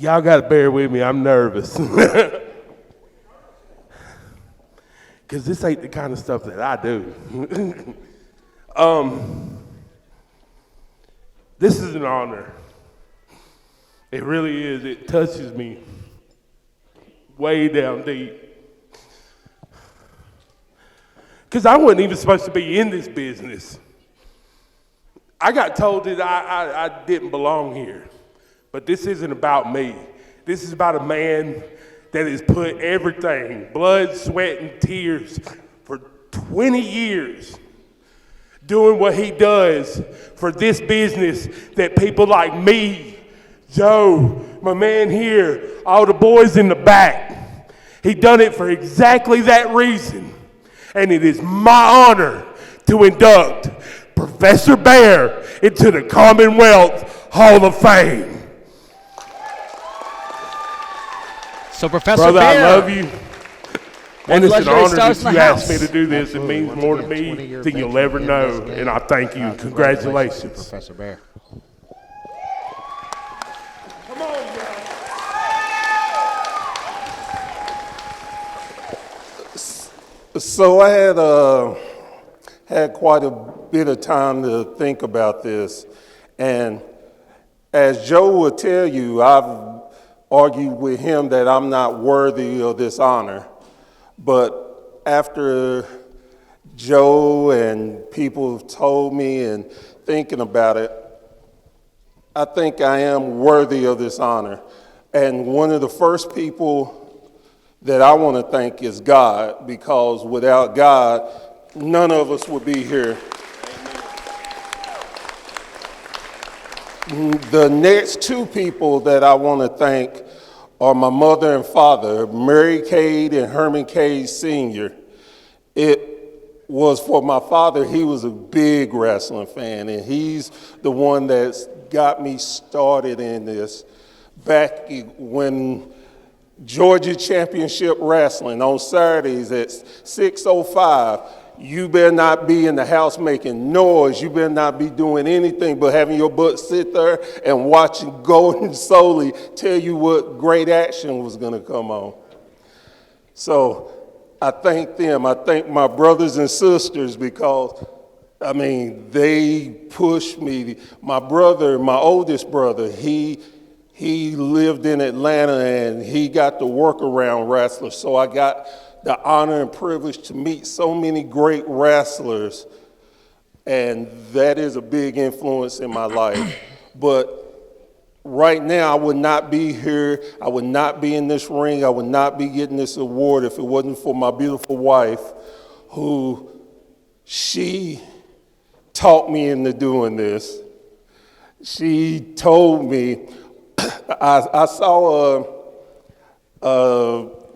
Y'all got to bear with me. I'm nervous. Because this ain't the kind of stuff that I do. This is an honor. It really is. It touches me way down deep. Because I wasn't even supposed to be in this business. I got told that I didn't belong here. But this isn't about me. This is about a man that has put everything, blood, sweat, and tears, for 20 years, doing what he does for this business that people like me, Joe, my man here, all the boys in the back, he done it for exactly that reason. And it is my honor to induct Professor Bear into the Commonwealth Hall of Fame. So Professor Brother, Bear, I love you. And it's an honor that you asked me to do this. Absolutely. It means more to me than you'll ever know. And I thank you. Congratulations. Professor Bear. Come on, guys. So I had quite a bit of time to think about this. And as Joe will tell you, I've argued with him that I'm not worthy of this honor. But after Joe and people have told me and thinking about it, I think I am worthy of this honor. And one of the first people that I want to thank is God, because without God, none of us would be here. The next two people that I want to thank are my mother and father, Mary Cade and Herman Cade Sr. It was for my father. He was a big wrestling fan, and he's the one that's got me started in this back when Georgia Championship Wrestling on Saturdays at 6:05. You better not be in the house making noise. You better not be doing anything but having your butt sit there and watching Golden Solely tell you what great action was going to come on. So I thank them. I thank my brothers and sisters because, I mean, they pushed me. My brother, my oldest brother, he lived in Atlanta and he got to work around wrestlers. So I got the honor and privilege to meet so many great wrestlers, and that is a big influence in my life. But right now, I would not be here, I would not be in this ring, I would not be getting this award if it wasn't for my beautiful wife, who she taught me into doing this. She told me, I saw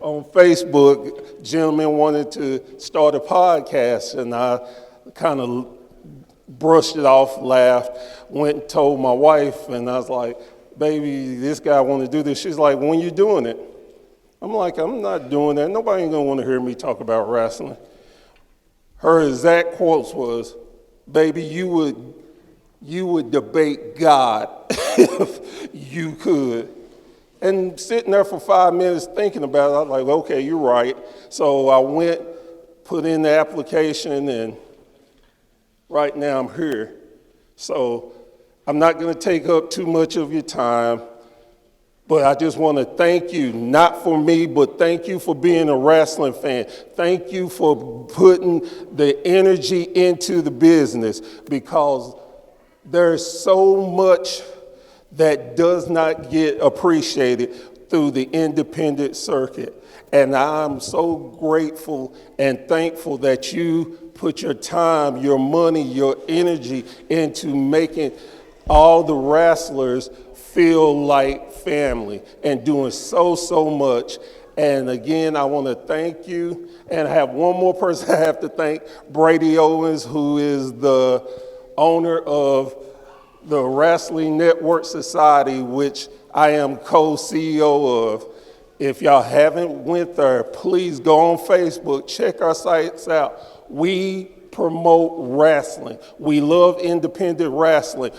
on Facebook, gentleman wanted to start a podcast, and I kind of brushed it off, laughed, went and told my wife, and I was like, baby, this guy want to do this. She's like, when you doing it? I'm like, I'm not doing that. Nobody ain't gonna want to hear me talk about wrestling. Her exact quotes was, baby, you would debate God if you could. And sitting there for 5 minutes thinking about it, I was like, okay, you're right. So I went, put in the application, and right now I'm here. So I'm not going to take up too much of your time, but I just want to thank you, not for me, but thank you for being a wrestling fan. Thank you for putting the energy into the business, because there's so much that does not get appreciated through the independent circuit. And I'm so grateful and thankful that you put your time, your money, your energy into making all the wrestlers feel like family and doing so much. And again, I want to thank you. And I have one more person I have to thank, Brady Owens, who is the owner of the Wrestling Network Society, which I am co-CEO of. If y'all haven't went there, please go on Facebook, check our sites out. We promote wrestling. We love independent wrestling.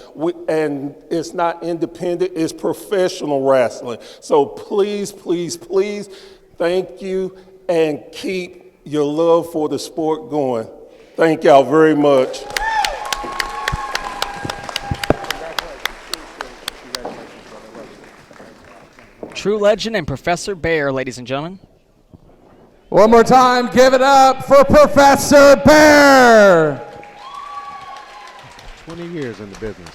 And it's not independent, it's professional wrestling. So please, please, please, thank you and keep your love for the sport going. Thank y'all very much. True legend and Professor Bear, ladies and gentlemen. One more time, give it up for Professor Bear. 20 years in the business.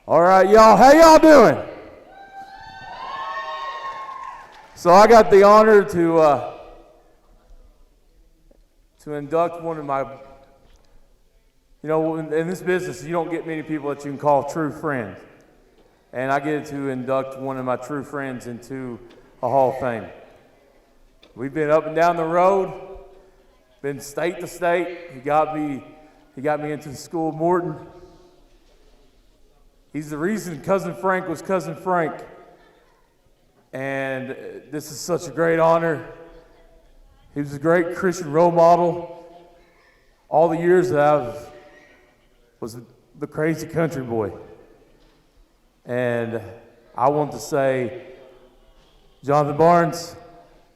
All right, y'all, how y'all doing? So I got the honor to induct one of my, you know, in this business, you don't get many people that you can call true friends. And I get to induct one of my true friends into a Hall of Fame. We've been up and down the road, been state to state. He got me into the school of Morton. He's the reason Cousin Frank was Cousin Frank. And this is such a great honor. He was a great Christian role model. All the years that I was the crazy country boy. And I want to say, Jonathan Barnes,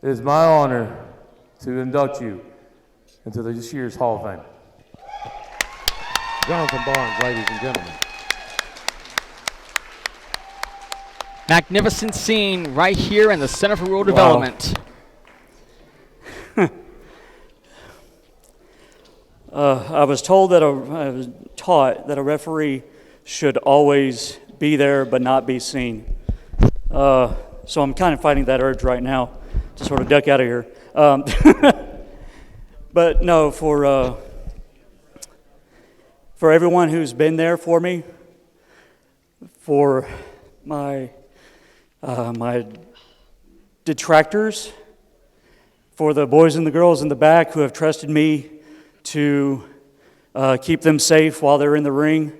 it is my honor to induct you into this year's Hall of Fame. Jonathan Barnes, ladies and gentlemen. Magnificent scene right here in the Center for Rural Development. I was taught that a referee should always be there but not be seen. So I'm kind of fighting that urge right now to sort of duck out of here. But no, for everyone who's been there for me, for my detractors, for the boys and the girls in the back who have trusted me to keep them safe while they're in the ring,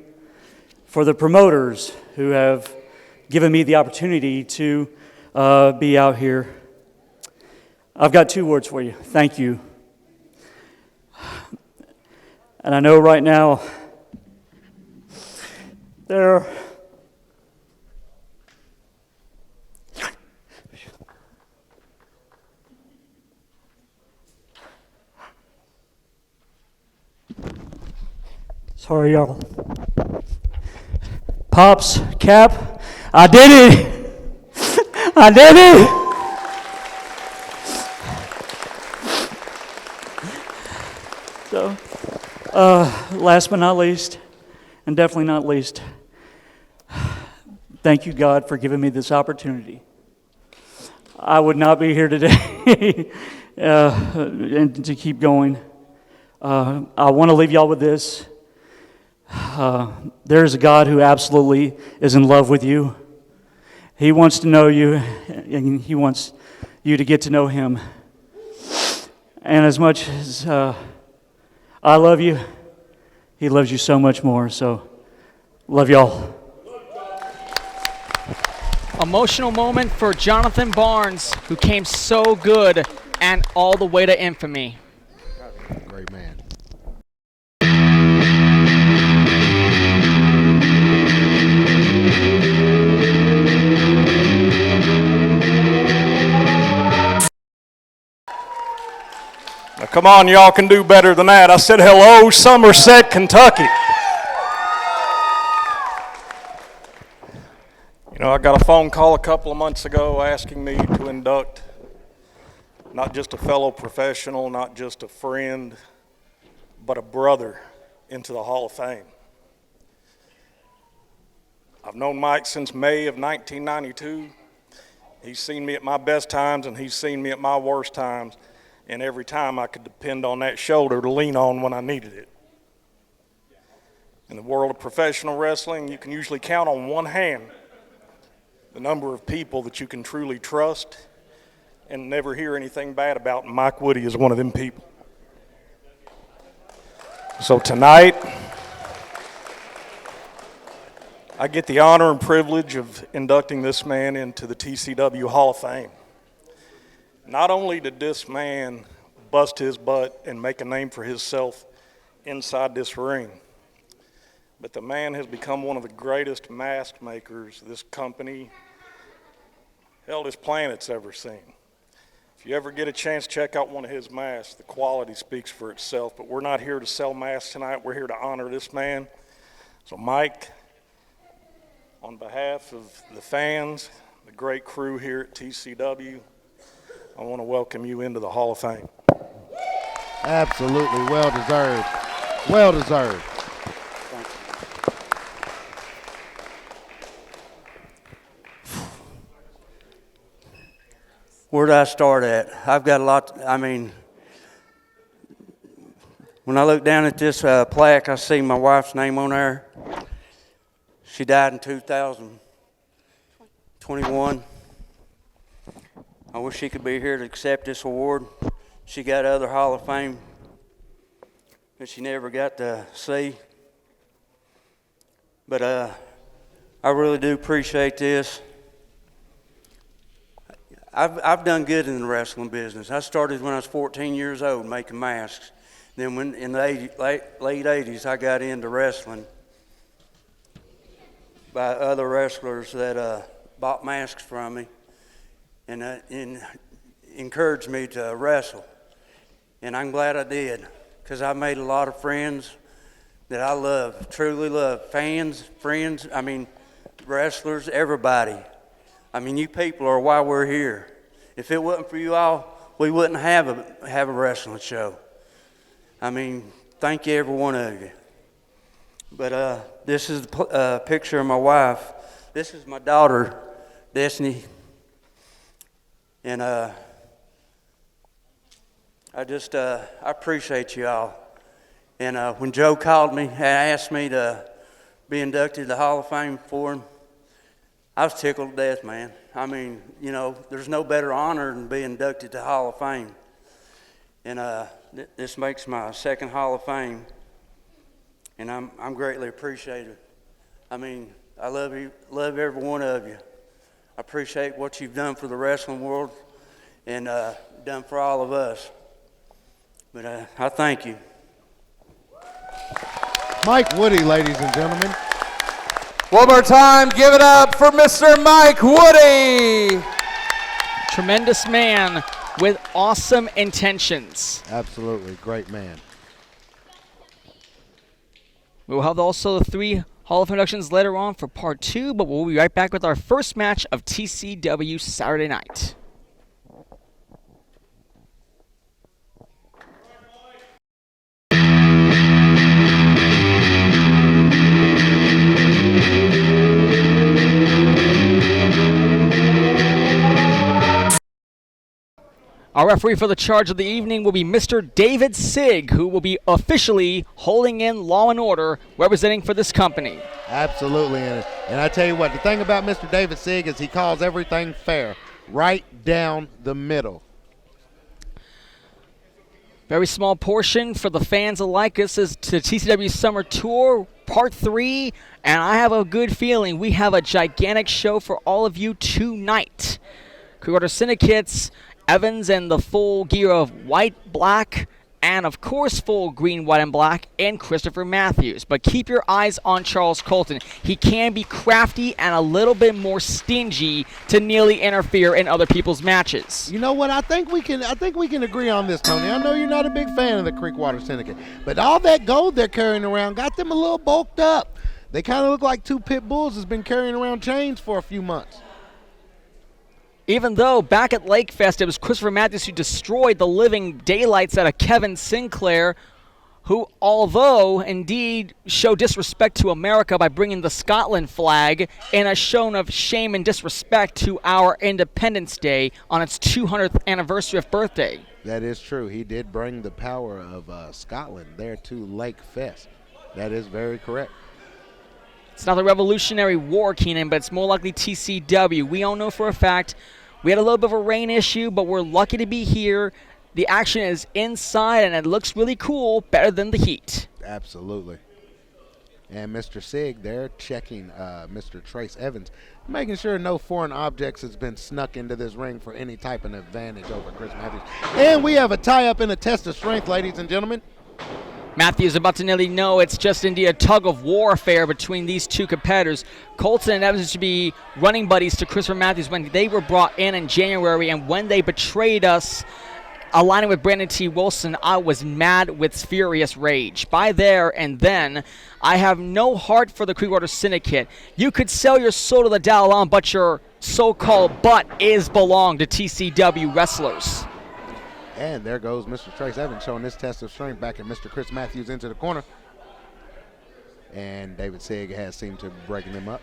for the promoters who have given me the opportunity to be out here. I've got 2 words for you. Thank you. And I know right now there sorry, y'all. Pops, Cap, I did it. I did it. So, last but not least, and definitely not least, thank you, God, for giving me this opportunity. I would not be here today and to keep going. I want to leave y'all with this. There's a God who absolutely is in love with you. He wants to know you, and He wants you to get to know Him. And as much as I love you, He loves you so much more. So, love y'all. Emotional moment for Jonathan Barnes, who came so good and all the way to infamy. Great man. Now, come on, y'all can do better than that. I said, hello, Somerset, Kentucky. You know, I got a phone call a couple of months ago asking me to induct not just a fellow professional, not just a friend, but a brother into the Hall of Fame. I've known Mike since May of 1992. He's seen me at my best times and he's seen me at my worst times. And every time I could depend on that shoulder to lean on when I needed it. In the world of professional wrestling, you can usually count on one hand the number of people that you can truly trust and never hear anything bad about. And Mike Woody is one of them people. So tonight, I get the honor and privilege of inducting this man into the TCW Hall of Fame. Not only did this man bust his butt and make a name for himself inside this ring, but the man has become one of the greatest mask makers this company, hell, this planet's ever seen. If you ever get a chance, check out one of his masks. The quality speaks for itself, but we're not here to sell masks tonight. We're here to honor this man. So Mike, on behalf of the fans, the great crew here at TCW, I want to welcome you into the Hall of Fame. Absolutely, well deserved. Well deserved. Where do I start at? I've got a lot. I mean, when I look down at this plaque, I see my wife's name on there. She died in 2021. I wish she could be here to accept this award. She got other Hall of Fame that she never got to see. But I really do appreciate this. I've done good in the wrestling business. I started when I was 14 years old making masks. Then when in the late 80s, I got into wrestling by other wrestlers that bought masks from me and encouraged me to wrestle. And I'm glad I did, because I made a lot of friends that I love, truly love. Fans, friends, I mean, wrestlers, everybody. I mean, you people are why we're here. If it wasn't for you all, we wouldn't have a wrestling show. I mean, thank you, every one of you. But this is a picture of my wife. This is my daughter, Destiny. And I appreciate you all. And when Joe called me and asked me to be inducted to the Hall of Fame for him, I was tickled to death, man. I mean, you know, there's no better honor than being inducted to the Hall of Fame. And this makes my second Hall of Fame, and I'm greatly appreciated. I mean, I love you, love every one of you. I appreciate what you've done for the wrestling world and done for all of us. But I thank you. Mike Woody, ladies and gentlemen. One more time, give it up for Mr. Mike Woody. Tremendous man with awesome intentions. Absolutely, great man. We will have also the 3 Hall of Fame inductions later on for part 2, but we'll be right back with our first match of TCW Saturday night. Our referee for the charge of the evening will be Mr. David Sigg, who will be officially holding in law and order, representing for this company. Absolutely. And I tell you what, the thing about Mr. David Sigg is he calls everything fair, right down the middle. Very small portion for the fans alike. This is the TCW Summer Tour, Part 3, and I have a good feeling we have a gigantic show for all of you tonight. Crew Syndicates, Evans and the full gear of white, black, and of course full green, white, and black, and Christopher Matthews. But keep your eyes on Charles Colton. He can be crafty and a little bit more stingy to nearly interfere in other people's matches. You know what? I think we can agree on this, Tony. I know you're not a big fan of the Creekwater Syndicate, but all that gold they're carrying around got them a little bulked up. They kind of look like 2 pit bulls that's been carrying around chains for a few months. Even though back at Lakefest, it was Christopher Matthews who destroyed the living daylights out of Kevin Sinclair, who, although indeed showed disrespect to America by bringing the Scotland flag in a show of shame and disrespect to our Independence Day on its 200th anniversary of birthday. That is true. He did bring the power of Scotland there to Lakefest. That is very correct. It's not the Revolutionary War, Keenan, but it's more likely TCW. We all know for a fact we had a little bit of a rain issue, but we're lucky to be here. The action is inside, and it looks really cool, better than the heat. Absolutely. And Mr. Sig there checking Mr. Trace Evans, making sure no foreign objects has been snuck into this ring for any type of advantage over Chris Matthews. And we have a tie-up in a test of strength, ladies and gentlemen. Matthews about to nearly know it's just indeed a tug-of-war affair between these two competitors. Colton and Evans should be running buddies to Christopher Matthews when they were brought in January, and when they betrayed us, aligning with Brandon T. Wilson, I was mad with furious rage. By there and then, I have no heart for the Creekwater Syndicate. You could sell your soul to the Dalai Lama, but your so-called butt is belong to TCW wrestlers. And there goes Mr. Trace Evans showing this test of strength back at Mr. Chris Matthews into the corner. And David Sig has seemed to be breaking him up.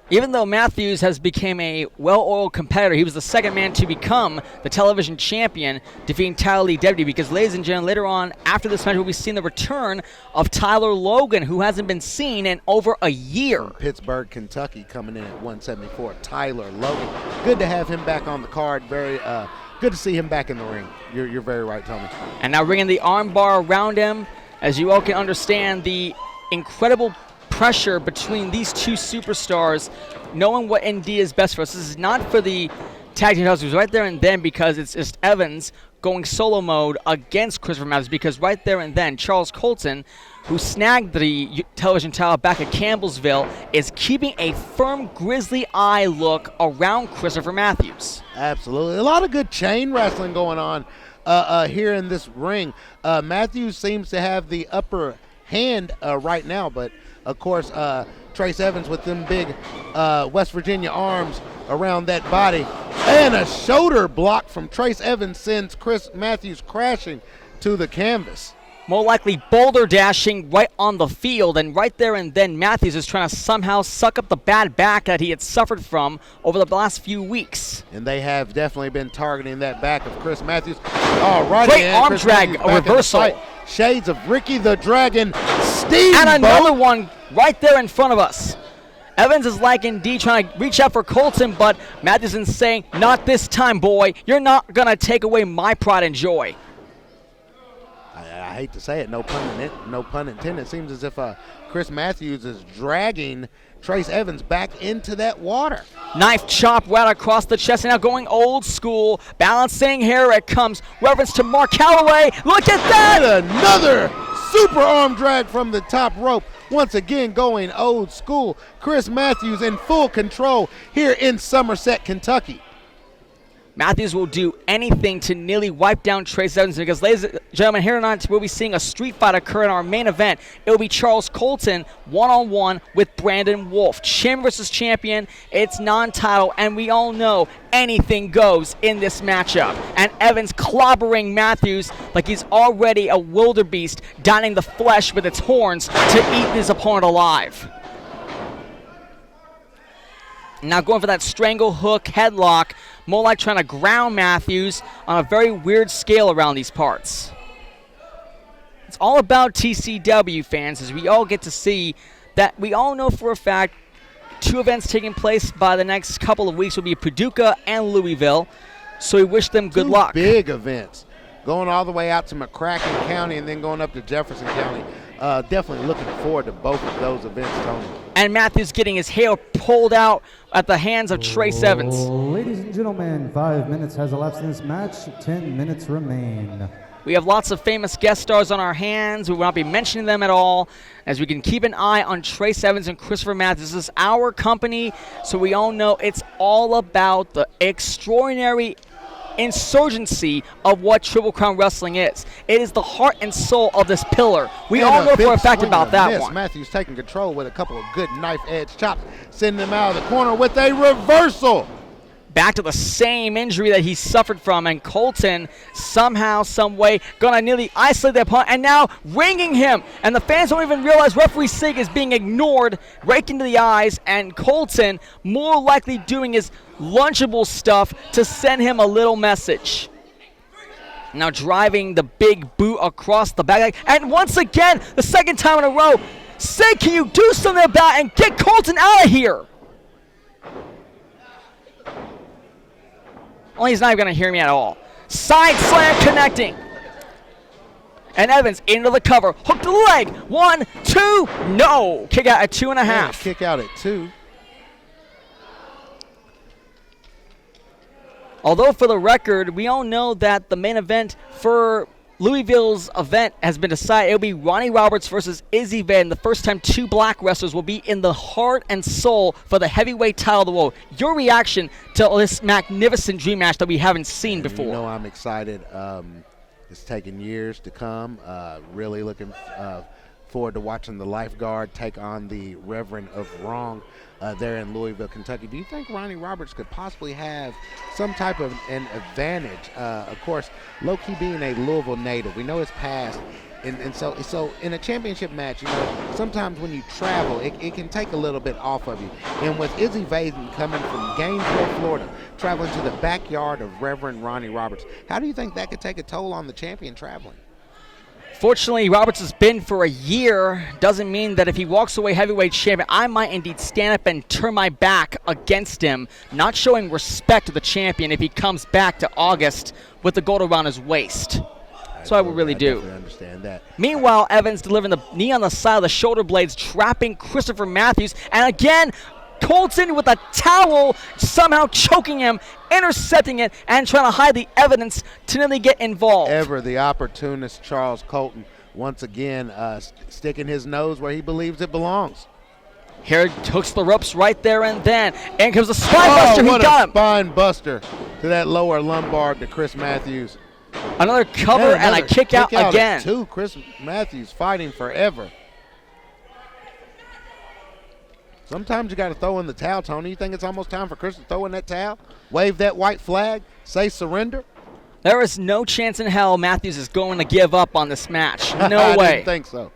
Even though Matthews has become a well-oiled competitor, he was the second man to become the television champion, defeating Tyler Lee Deputy, because, ladies and gentlemen, later on after this match, we'll be seeing the return of Tyler Logan, who hasn't been seen in over a year. From Pittsburgh, Kentucky, coming in at 174, Tyler Logan. Good to have him back on the card. Very good to see him back in the ring. You're very right, Tony. And now ringing the arm bar around him, as you all can understand, the incredible pressure between these two superstars, knowing what indeed is best for us. This is not for the tag team titles right there and then, because it's just Evans going solo mode against Christopher Matthews, because right there and then Charles Colton, who snagged the television title back at Campbellsville, is keeping a firm grizzly eye look around Christopher Matthews. Absolutely. A lot of good chain wrestling going on here in this ring. Matthews seems to have the upper hand right now, but of course, Trace Evans with them big West Virginia arms around that body. And a shoulder block from Trace Evans sends Chris Matthews crashing to the canvas. More likely boulder dashing right on the field, and right there and then Matthews is trying to somehow suck up the bad back that he had suffered from over the last few weeks. And they have definitely been targeting that back of Chris Matthews. All right, great arm drag, a reversal. Shades of Ricky the Dragon Steamboat. And another one right there in front of us. Evans is like indeed trying to reach out for Colton, but Matthews is saying, not this time, boy. You're not going to take away my pride and joy. I hate to say it, no pun intended. It seems as if Chris Matthews is dragging Trace Evans back into that water. Knife chop right across the chest, and now going old school, balancing. Here it comes. Reference to Mark Calloway. Look at that! And another super arm drag from the top rope. Once again going old school. Chris Matthews in full control here in Somerset, Kentucky. Matthews will do anything to nearly wipe down Trace Evans, because, ladies and gentlemen, here tonight we'll be seeing a street fight occur in our main event. It will be Charles Colton one-on-one with Brandon Wolf. Champion versus champion. It's non-title, and we all know anything goes in this matchup. And Evans clobbering Matthews like he's already a wildebeest, dining the flesh with its horns to eat his opponent alive. Now going for that strangle hook headlock, more like trying to ground Matthews on a very weird scale around these parts. It's all about TCW, fans, as we all get to see that we all know for a fact two events taking place by the next couple of weeks will be Paducah and Louisville, so we wish them good luck. Big events, going all the way out to McCracken County and then going up to Jefferson County. Definitely looking forward to both of those events, Tony. And Matthews getting his hair pulled out at the hands of Trace Evans. Ladies and gentlemen, 5 minutes has elapsed in this match. 10 minutes remain. We have lots of famous guest stars on our hands. We will not be mentioning them at all, as we can keep an eye on Trace Evans and Christopher Matthews. This is our company, so we all know it's all about the extraordinary insurgency of what Triple Crown Wrestling is. It is the heart and soul of this pillar. We all know for a fact about that one. Matthews taking control with a couple of good knife edge chops, sending him out of the corner with a reversal. Back to the same injury that he suffered from, and Colton somehow, some way, gonna nearly isolate the opponent, and now ringing him, and the fans don't even realize referee Sig is being ignored right into the eyes, and Colton more likely doing his lunchable stuff to send him a little message. Now driving the big boot across the back, and once again, the second time in a row, Sig, can you do something about it and get Colton out of here? Well, he's not even going to hear me at all. Side slam connecting. And Evans into the cover. Hook to the leg. 1, 2. No. Kick out at 2.5. Kick out at 2. Although for the record, we all know that the main event for Louisville's event has been decided. It'll be Ronnie Roberts versus Izzy Van. The first time 2 black wrestlers will be in the heart and soul for the heavyweight title of the world. Your reaction to this magnificent dream match that we haven't seen before? You know I'm excited. It's taken years to come. Really looking forward to watching the Lifeguard take on the Reverend of Wrong there in Louisville, Kentucky. Do you think Ronnie Roberts could possibly have some type of an advantage? Of course, low-key being a Louisville native, we know his past. And so in a championship match, you know, sometimes when you travel, it can take a little bit off of you. And with Izzy Vaden coming from Gainesville, Florida, traveling to the backyard of Reverend Ronnie Roberts, how do you think that could take a toll on the champion traveling? Fortunately, Roberts has been for a year. Doesn't mean that if he walks away heavyweight champion, I might indeed stand up and turn my back against him, not showing respect to the champion if he comes back to August with the gold around his waist. That's what I would really do. I understand that. Meanwhile, Evans delivering the knee on the side of the shoulder blades, trapping Christopher Matthews. And again, Colton with a towel, somehow choking him, intercepting it, and trying to hide the evidence to nearly get involved. Ever the opportunist Charles Colton, once again sticking his nose where he believes it belongs. Here hooks the ropes right there and then. In comes the spine buster. He got him. Spine buster to that lower lumbar to Chris Matthews. Another cover and a kick out again. Two. Chris Matthews fighting forever. Sometimes you got to throw in the towel, Tony. You think it's almost time for Chris to throw in that towel? Wave that white flag? Say surrender? There is no chance in hell Matthews is going to give up on this match. No way. I didn't think so.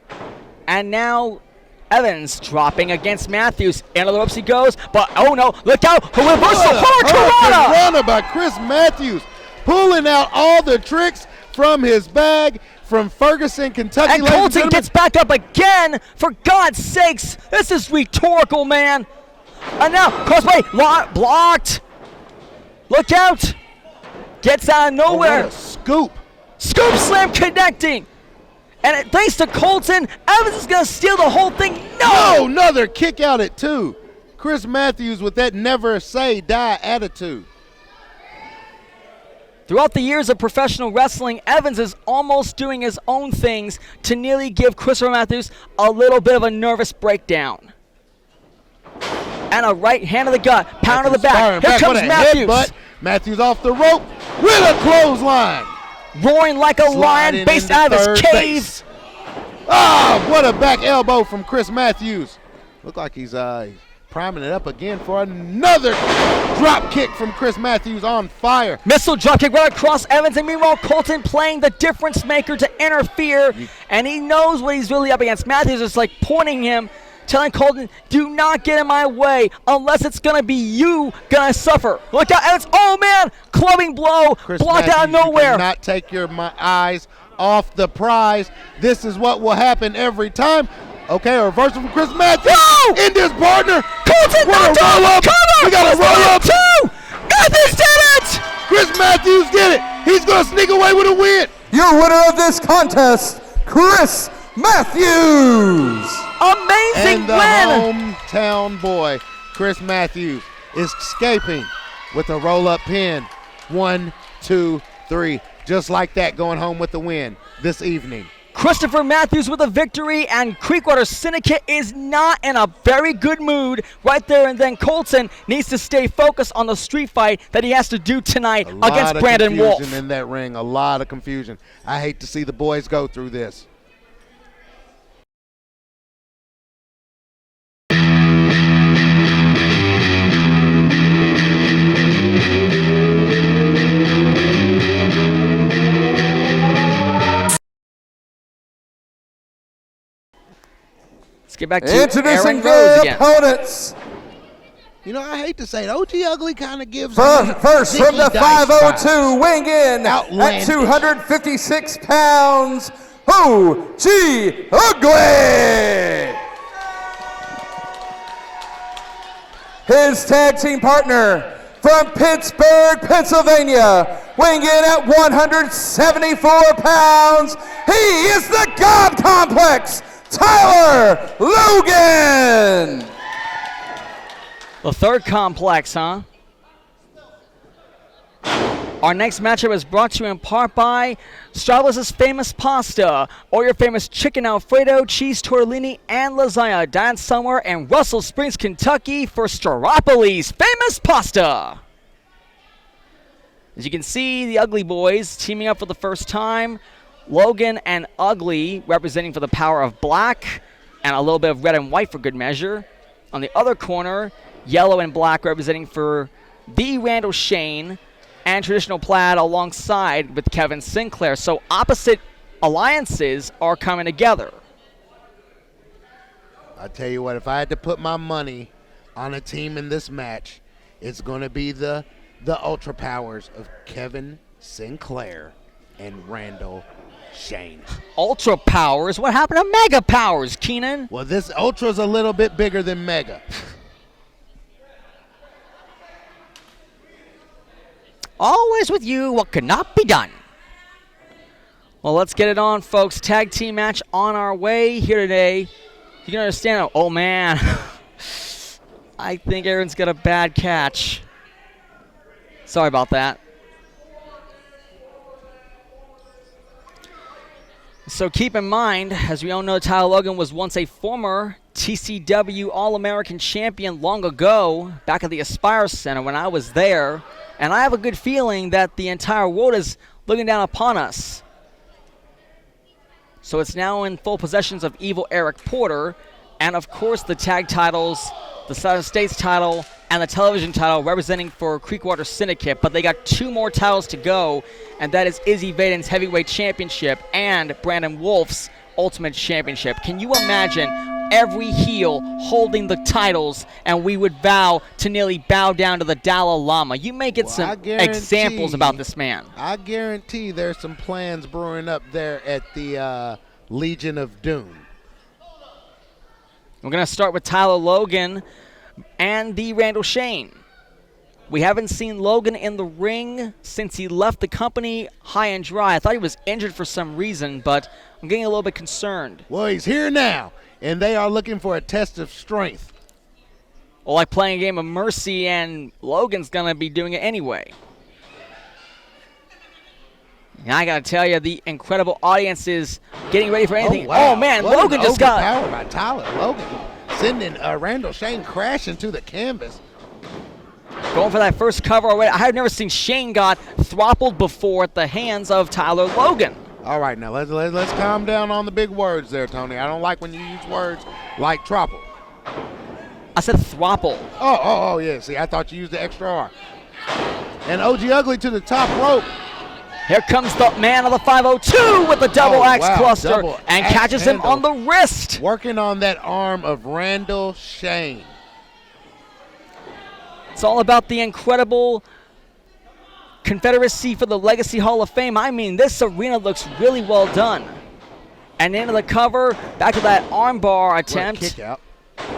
And now Evans dropping against Matthews. Into the ropes he goes, but oh no, look out. Reversal Hurricane by Chris Matthews. Pulling out all the tricks from his bag from Ferguson, Kentucky. And Colton gets back up again. For God's sakes, this is rhetorical, man. And now, crossbody blocked. Look out. Gets out of nowhere. Oh, what a scoop. Scoop slam connecting. And thanks to Colton, Evans is going to steal the whole thing. No! Another kick out at 2. Chris Matthews with that never say die attitude. Throughout the years of professional wrestling, Evans is almost doing his own things to nearly give Christopher Matthews a little bit of a nervous breakdown. And a right hand to the gut, pound to the back. Here comes Matthews. Matthews off the rope with a clothesline. Roaring like a lion based out of his cave. What a back elbow from Chris Matthews. Look like he's priming it up again for another drop kick from Chris Matthews on fire. Missile drop kick right across Evans, and meanwhile Colton playing the difference maker to interfere, and he knows what he's really up against. Matthews is like pointing him, telling Colton, do not get in my way unless it's going to be you going to suffer. Look out, Evans. Oh, man. Clubbing blow. Chris blocked Matthews, out of nowhere. You cannot take your eyes off the prize. This is what will happen every time. Okay, a reversal from Chris Matthews. No! In this partner. Colton knocked roll up. Cover. We got to roll up. 2. Evans did it. Chris Matthews did it. He's going to sneak away with a win. Your winner of this contest, Chris Matthews. Amazing and the win. Hometown boy, Chris Matthews, is escaping with a roll-up pin. 1, 2, 3. Just like that, going home with the win this evening. Christopher Matthews with a victory, and Creekwater Syndicate is not in a very good mood right there. And then Colton needs to stay focused on the street fight that he has to do tonight against Brandon Wolf. A lot of confusion in that ring, a lot of confusion. I hate to see the boys go through this. Let's get back to introducing Aaron Rose again. Opponents. You know, I hate to say it, OG Ugly kind of gives First from the 502, vibes. weighing in at 256 pounds, OG Ugly. His tag team partner, from Pittsburgh, Pennsylvania, weighing in at 174 pounds, he is the God Complex, Tyler Logan. The third complex, huh? Our next matchup is brought to you in part by Stradless' famous pasta, or your famous chicken Alfredo, cheese tortellini, and lasagna. Down somewhere in Russell Springs, Kentucky for Staropolis' famous pasta. As you can see, the Ugly Boys teaming up for the first time. Logan and Ugly representing for the power of black, and a little bit of red and white for good measure. On the other corner, yellow and black representing for the Randall Shane, and traditional plaid alongside with Kevin Sinclair. So opposite alliances are coming together. I tell you what, if I had to put my money on a team in this match, it's going to be the Ultra Powers of Kevin Sinclair and Randall Shane. Ultra Powers? What happened to Mega Powers, Keenan? Well, this Ultra's a little bit bigger than Mega. Always with you, what could not be done. Well, let's get it on, folks. Tag team match on our way here today. You can understand, oh man, I think Aaron's got a bad catch. Sorry about that. So keep in mind, as we all know, Tyler Logan was once a former TCW All-American champion long ago, back at the Aspire Center when I was there. And I have a good feeling that the entire world is looking down upon us. So it's now in full possessions of Evil Eric Porter, and of course the tag titles, the Southern States title, and the television title representing for Creekwater Syndicate. But they got 2 more titles to go, and that is Izzy Vaden's Heavyweight Championship and Brandon Wolf's Ultimate Championship. Can you imagine every heel holding the titles, and we would vow to nearly bow down to the Dalai Lama? You may get some examples about this man. I guarantee there's some plans brewing up there at the Legion of Doom. We're going to start with Tyler Logan and the Randall Shane. We haven't seen Logan in the ring since he left the company high and dry. I thought he was injured for some reason, but I'm getting a little bit concerned. Well, he's here now, and they are looking for a test of strength. Well, like playing a game of Mercy, and Logan's going to be doing it anyway. And I got to tell you, the incredible audience is getting ready for anything. Oh, wow. Oh man, what Logan just got... Power by Tyler Logan, sending Randall Shane crashing to the canvas. Going for that first cover already. I have never seen Shane got throttled before at the hands of Tyler Logan. All right, now let's calm down on the big words there, Tony. I don't like when you use words like throttle. I said throttle. Oh, yeah. See, I thought you used the extra R. And OG Ugly to the top rope. Here comes the man of the 502 with the double axe cluster and axe catches handle. him on the wrist. Working on that arm of Randall Shane. It's all about the incredible Confederacy for the Legacy Hall of Fame. I mean, this arena looks really well done. And into the cover, back to that armbar attempt. Kick out.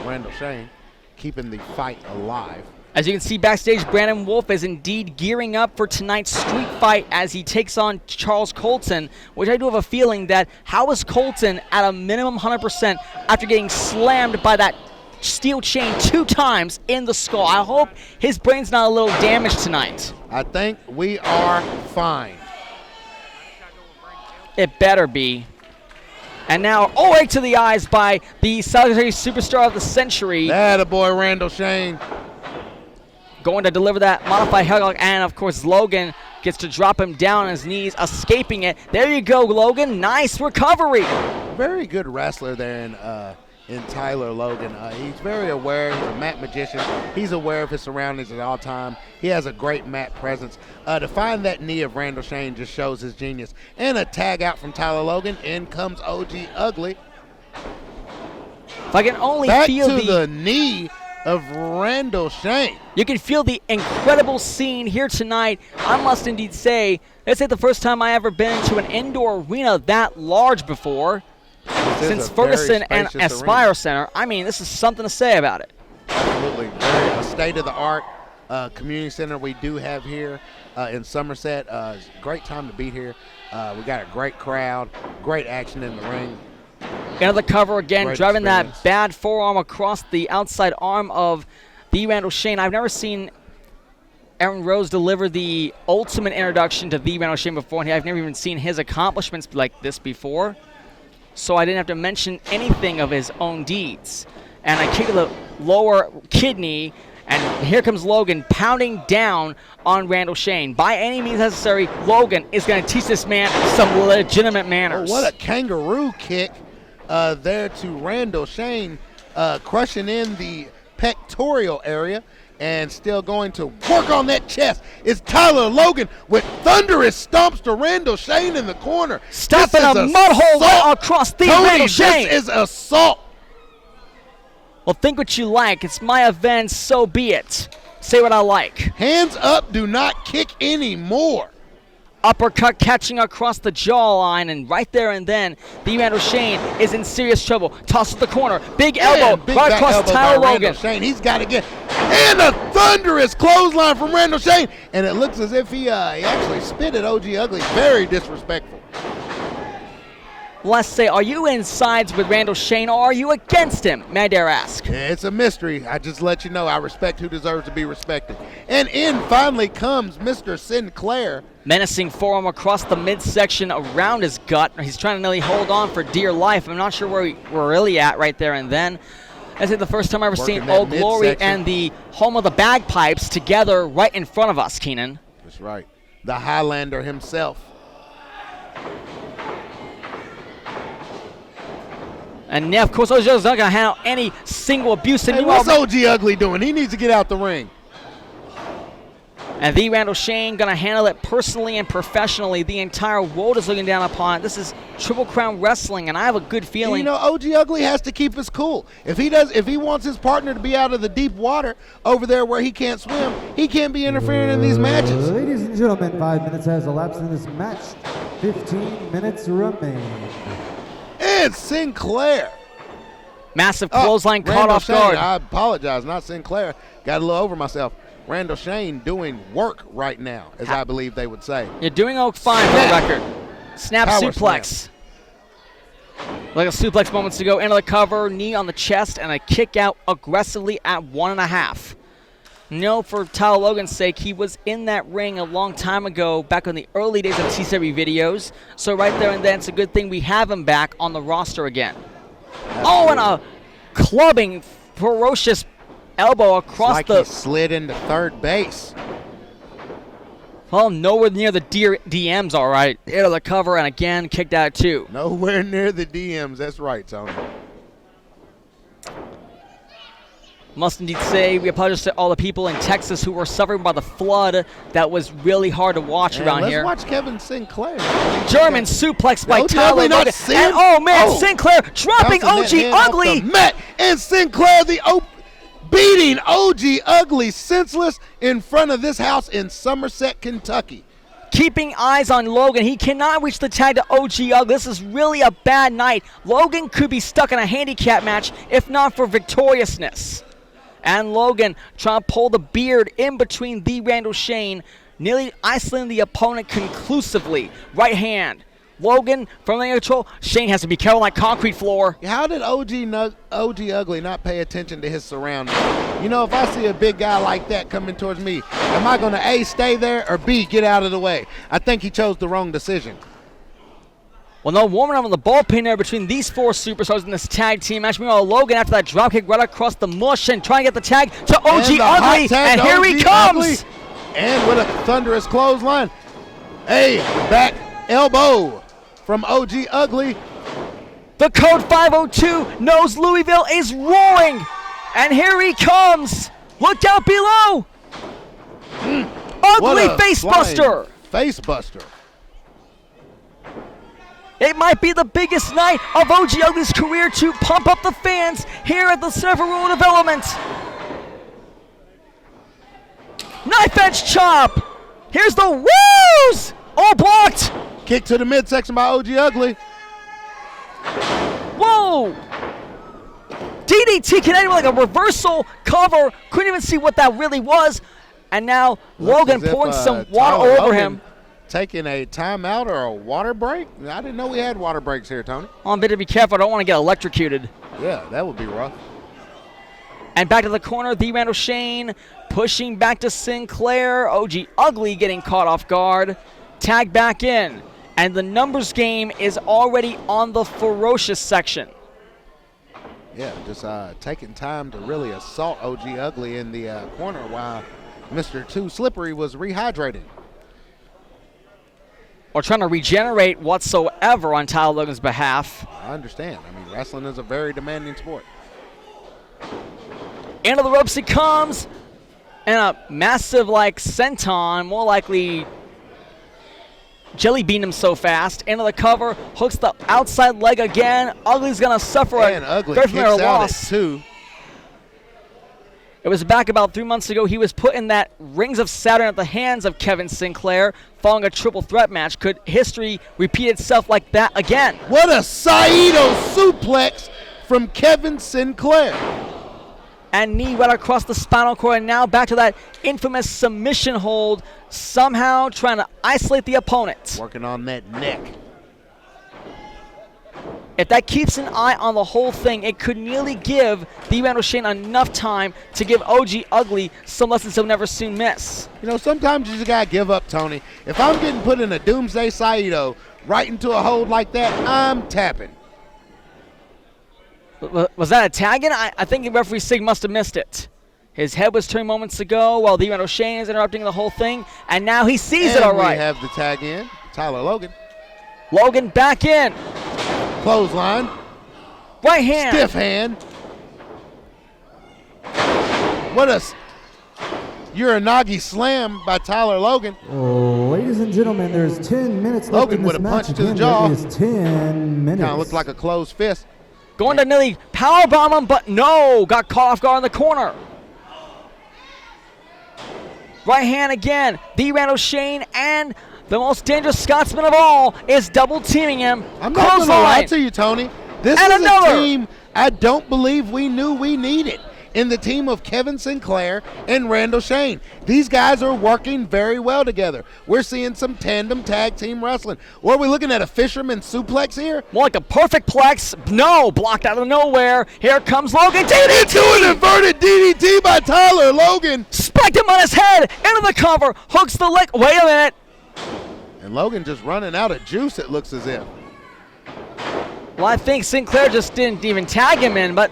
Randall Shane keeping the fight alive. As you can see backstage, Brandon Wolf is indeed gearing up for tonight's street fight as he takes on Charles Colton, which I do have a feeling that how is Colton at a minimum 100% after getting slammed by that steel chain 2 times in the skull? I hope his brain's not a little damaged tonight. I think we are fine. It better be. And now, right to the eyes by the solitary superstar of the century. That a boy, Randall Shane. Going to deliver that modified headlock, and of course Logan gets to drop him down on his knees, escaping it. There you go, Logan. Nice recovery. Very good wrestler there in Tyler Logan. He's very aware. He's a mat magician. He's aware of his surroundings at all time. He has a great mat presence. To find that knee of Randall Shane just shows his genius. And a tag out from Tyler Logan. In comes OG Ugly. If I can only feel the knee of Randall Shane. You can feel the incredible scene here tonight. I must indeed say, this ain't the first time I ever been to an indoor arena that large before. Since Ferguson and Aspire Center. I mean, this is something to say about it. Absolutely. Very state-of-the-art community center we do have here in Somerset. It's a great time to be here. We got a great crowd, great action in the ring. Into the cover again, Great driving experience. that bad forearm across the outside arm of the Randall Shane. I've never seen Aaron Rose deliver the ultimate introduction to the Randall Shane before, and I've never even seen his accomplishments like this before. So I didn't have to mention anything of his own deeds. And I kick the lower kidney, and here comes Logan pounding down on Randall Shane. By any means necessary, Logan is going to teach this man some legitimate manners. Oh, what a kangaroo kick there to Randall Shane, crushing in the pectoral area and still going to work on that chest. It's Tyler Logan with thunderous stomps to Randall Shane in the corner. Stopping This a is mud hole assault. right across the Tony, Randall Shane. this is assault. Well, think what you like. It's my event, so be it. Say what I like. Hands up, do not kick anymore. Uppercut catching across the jawline, and right there and then, the Randall Shane is in serious trouble. Toss to the corner. Big elbow Big right back across elbow Tyler by Logan. Randall Shane. He's got to get, and a thunderous clothesline from Randall Shane, and it looks as if he actually spit at OG Ugly. Very disrespectful. Let's say, are you in sides with Randall Shane, or are you against him? May I dare ask? It's a mystery. I just let you know I respect who deserves to be respected. And in finally comes Mr. Sinclair. Menacing forearm across the midsection around his gut. He's trying to nearly hold on for dear life. I'm not sure where we're really at right there and then. I think the first time I've ever seen that Old Glory midsection. and the home of the bagpipes together right in front of us, Keenan. That's right. The Highlander himself. And yeah, of course, OG Ugly's not going to handle any single abuse. And Hey, what's OG Ugly doing? He needs to get out the ring. And the Randall Shane going to handle it personally and professionally. The entire world is looking down upon it. This is Triple Crown Wrestling, and I have a good feeling. You know, OG Ugly has to keep his cool. If he wants his partner to be out of the deep water over there where he can't swim, he can't be interfering in these matches. Ladies and gentlemen, 5 minutes has elapsed in this match. 15 minutes remain. And Sinclair. Massive clothesline caught Randall off Shane, guard. I apologize, not Sinclair. Got a little over myself. Randall Shane doing work right now, as I believe they would say. You're doing fine for the record. Snap Power suplex. Like a suplex moments ago. Into the cover, knee on the chest, and a kick out aggressively at 1.5. No, for Tyler Logan's sake, he was in that ring a long time ago, back in the early days of TCW videos. So right there and then, it's a good thing we have him back on the roster again. Oh, and a clubbing, ferocious elbow across Like the... he slid into third base. Well, nowhere near the DMs, all right. Into the cover, and again, kicked out at 2. Nowhere near the DMs. That's right, Tony. Must indeed say we apologize to all the people in Texas who were suffering by the flood that was really hard to watch around let's here. watch Kevin Sinclair. German suplex by OG Tyler Ugly not Logan. seeing- And oh man, Oh. Sinclair dropping Bouncing that OG hand off Ugly. the mat. And Sinclair beating OG Ugly senseless in front of this house in Somerset, Kentucky. Keeping eyes on Logan. He cannot reach the tag to OG Ugly. This is really a bad night. Logan could be stuck in a handicap match if not for victoriousness. And Logan trying to pull the beard in between the Randall Shane, nearly isolating the opponent conclusively. Right hand. Logan from the control. Shane has to be careful on that concrete floor. How did OG Ugly not pay attention to his surroundings? You know, if I see a big guy like that coming towards me, am I going to A, stay there, or B, get out of the way? I think he chose the wrong decision. Well, no warming up on the bullpen there between these 4 superstars in this tag team match. Meanwhile, Logan after that dropkick right across the mush and trying to get the tag to OG And the hot Ugly. tag And to here OG he comes. Ugly. And with a thunderous clothesline, a back elbow from OG Ugly. The code 502 knows Louisville is roaring. And here he comes. Look out below. Ugly face buster. Face buster. It might be the biggest night of OG Ugly's career to pump up the fans here at the Center for Rural Development. Knife edge chop. Here's the woos. All blocked. Kick to the midsection by OG Ugly. Whoa. DDT connected with like a reversal cover. Couldn't even see what that really was. And now Looks Logan as if, pouring some water Tyler over Logan him. Taking a timeout or a water break? I didn't know we had water breaks here, Tony. Oh, I better be careful. I don't want to get electrocuted. Yeah, that would be rough. And back to the corner, the Randall Shane pushing back to Sinclair. OG Ugly getting caught off guard. Tag back in. And the numbers game is already on the ferocious section. Yeah, just taking time to really assault OG Ugly in the corner while Mr. Too Slippery was rehydrating. Or trying to regenerate whatsoever on Tyler Logan's behalf. I understand. I mean, wrestling is a very demanding sport. Into the ropes he comes. And a massive, senton, more likely jelly bean him so fast. Into the cover, hooks the outside leg again. Ugly's going to suffer and a Ugly third kicks from out loss. at 2. It was back about 3 months ago. He was put in that Rings of Saturn at the hands of Kevin Sinclair following a triple threat match. Could history repeat itself like that again? What a Saito suplex from Kevin Sinclair. And knee right across the spinal cord. And now back to that infamous submission hold. Somehow trying to isolate the opponent. Working on that neck. If that keeps an eye on the whole thing, it could nearly give the Randall Shane enough time to give OG Ugly some lessons he'll never soon miss. You know, sometimes you just got to give up, Tony. If I'm getting put in a Doomsday Saito right into a hold like that, I'm tapping. Was that a tag in? I think the referee Sig must have missed it. His head was turned moments ago while the Randall Shane is interrupting the whole thing, and now he sees it all right. We have the tag in, Tyler Logan. Logan back in. Clothesline. Right hand. Stiff hand. What a Uranagi slam by Tyler Logan. Ladies and gentlemen, there's 10 minutes left in Logan this with a match. punch to the Again, jaw. there is 10 minutes. Kind of looked like a closed fist. Going to nearly powerbomb him, but no. Got caught off guard in the corner. Right hand again. The Randall Shane and the most dangerous Scotsman of all is double teaming him. I'm not going to lie to you, Tony. This and is another. a team I don't believe we knew we needed in the team of Kevin Sinclair and Randall Shane. These guys are working very well together. We're seeing some tandem tag team wrestling. Or are we looking at a fisherman suplex here? More like a perfect plex. No, blocked out of nowhere. Here comes Logan. DDT! Into an inverted DDT by Tyler Logan. Spiked him on his head. Into the cover. Hooks the leg. Wait a minute. And Logan just running out of juice, it looks as if. Well, I think Sinclair just didn't even tag him in, but,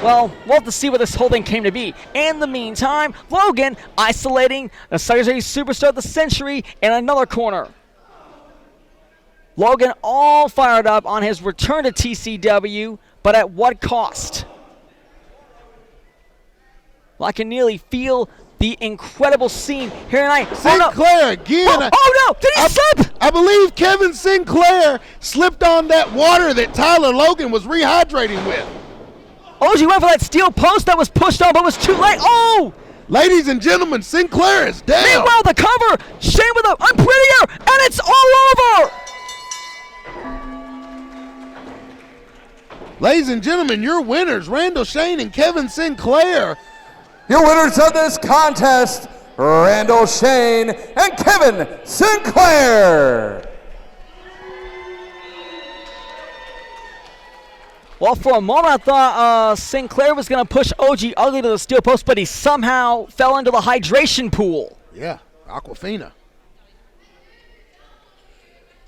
well, we'll have to see what this whole thing came to be. In the meantime, Logan isolating the Secretary Superstar of the Century in another corner. Logan all fired up on his return to TCW, but at what cost? Well, I can nearly feel the incredible scene here tonight. Sinclair again. Oh no! Did he slip? I believe Kevin Sinclair slipped on that water that Tyler Logan was rehydrating with. OG went for that steel post that was pushed on, but was too late. Oh! Ladies and gentlemen, Sinclair is down. Meanwhile, the cover, Shane with a I'm prettier, and it's all over. Ladies and gentlemen, your winners, Randall Shane and Kevin Sinclair. Your winners of this contest, Randall Shane and Kevin Sinclair. Well, for a moment, I thought Sinclair was going to push OG Ugly to the steel post, but he somehow fell into the hydration pool. Yeah, Aquafina.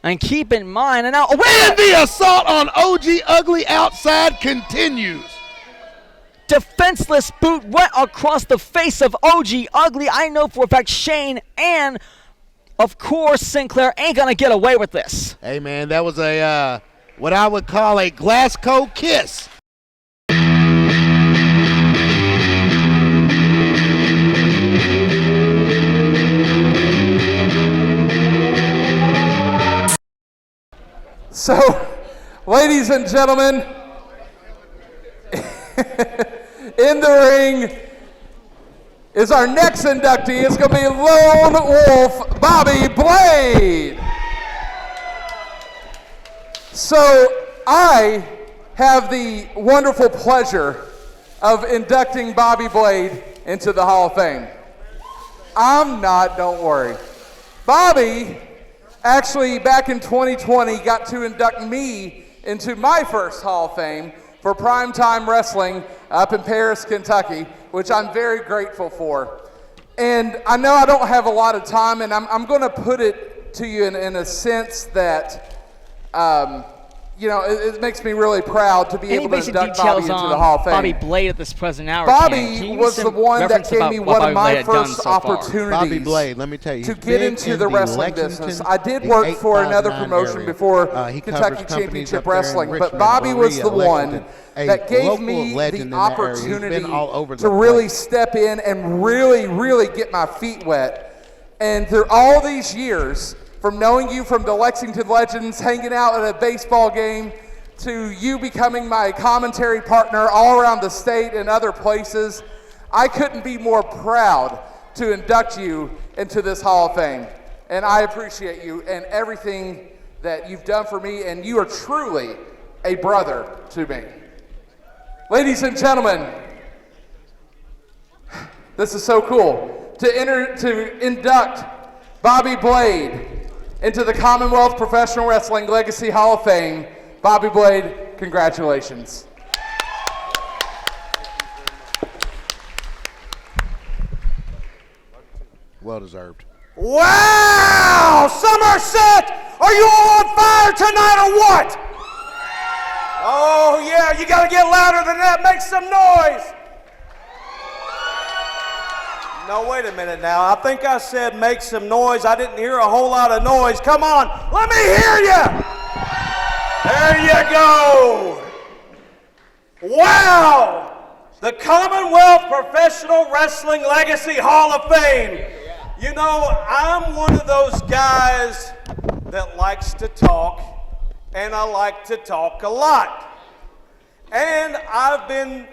And keep in mind, and now, and the assault on OG Ugly outside continues. Defenseless boot right across the face of OG Ugly. I know for a fact Shane and, of course, Sinclair ain't going to get away with this. Hey, man, that was a what I would call a Glasgow kiss. So, ladies and gentlemen, in the ring is our next inductee. It's going to be Lone Wolf Bobby Blade. So I have the wonderful pleasure of inducting Bobby Blade into the Hall of Fame. I'm not, don't worry. Bobby, actually back in 2020, got to induct me into my first Hall of Fame for primetime wrestling up in Paris, Kentucky, which I'm very grateful for. And I know I don't have a lot of time, and I'm going to put it to you in a sense that, it makes me really proud to be able to induct Bobby into the Hall of Fame. Bobby Blade at this present hour. Bobby was the one that gave me one of my first opportunities. Bobby Blade, let me tell you, to get into the wrestling business. I did work for another promotion before Kentucky Championship Wrestling, but Bobby was the one that gave me the opportunity to really step in and really, really get my feet wet. And through all these years, from knowing you from the Lexington Legends, hanging out at a baseball game, to you becoming my commentary partner all around the state and other places, I couldn't be more proud to induct you into this Hall of Fame. And I appreciate you and everything that you've done for me, and you are truly a brother to me. Ladies and gentlemen, this is so cool. To induct Bobby Blade into the Commonwealth Professional Wrestling Legacy Hall of Fame. Bobby Blade, congratulations. Well deserved. Wow! Somerset! Are you all on fire tonight or what? Oh, yeah, you got to get louder than that. Make some noise. No, wait a minute now. I think I said make some noise. I didn't hear a whole lot of noise. Come on, let me hear you. There you go. Wow! The Commonwealth Professional Wrestling Legacy Hall of Fame. You know, I'm one of those guys that likes to talk, and I like to talk a lot. And I've been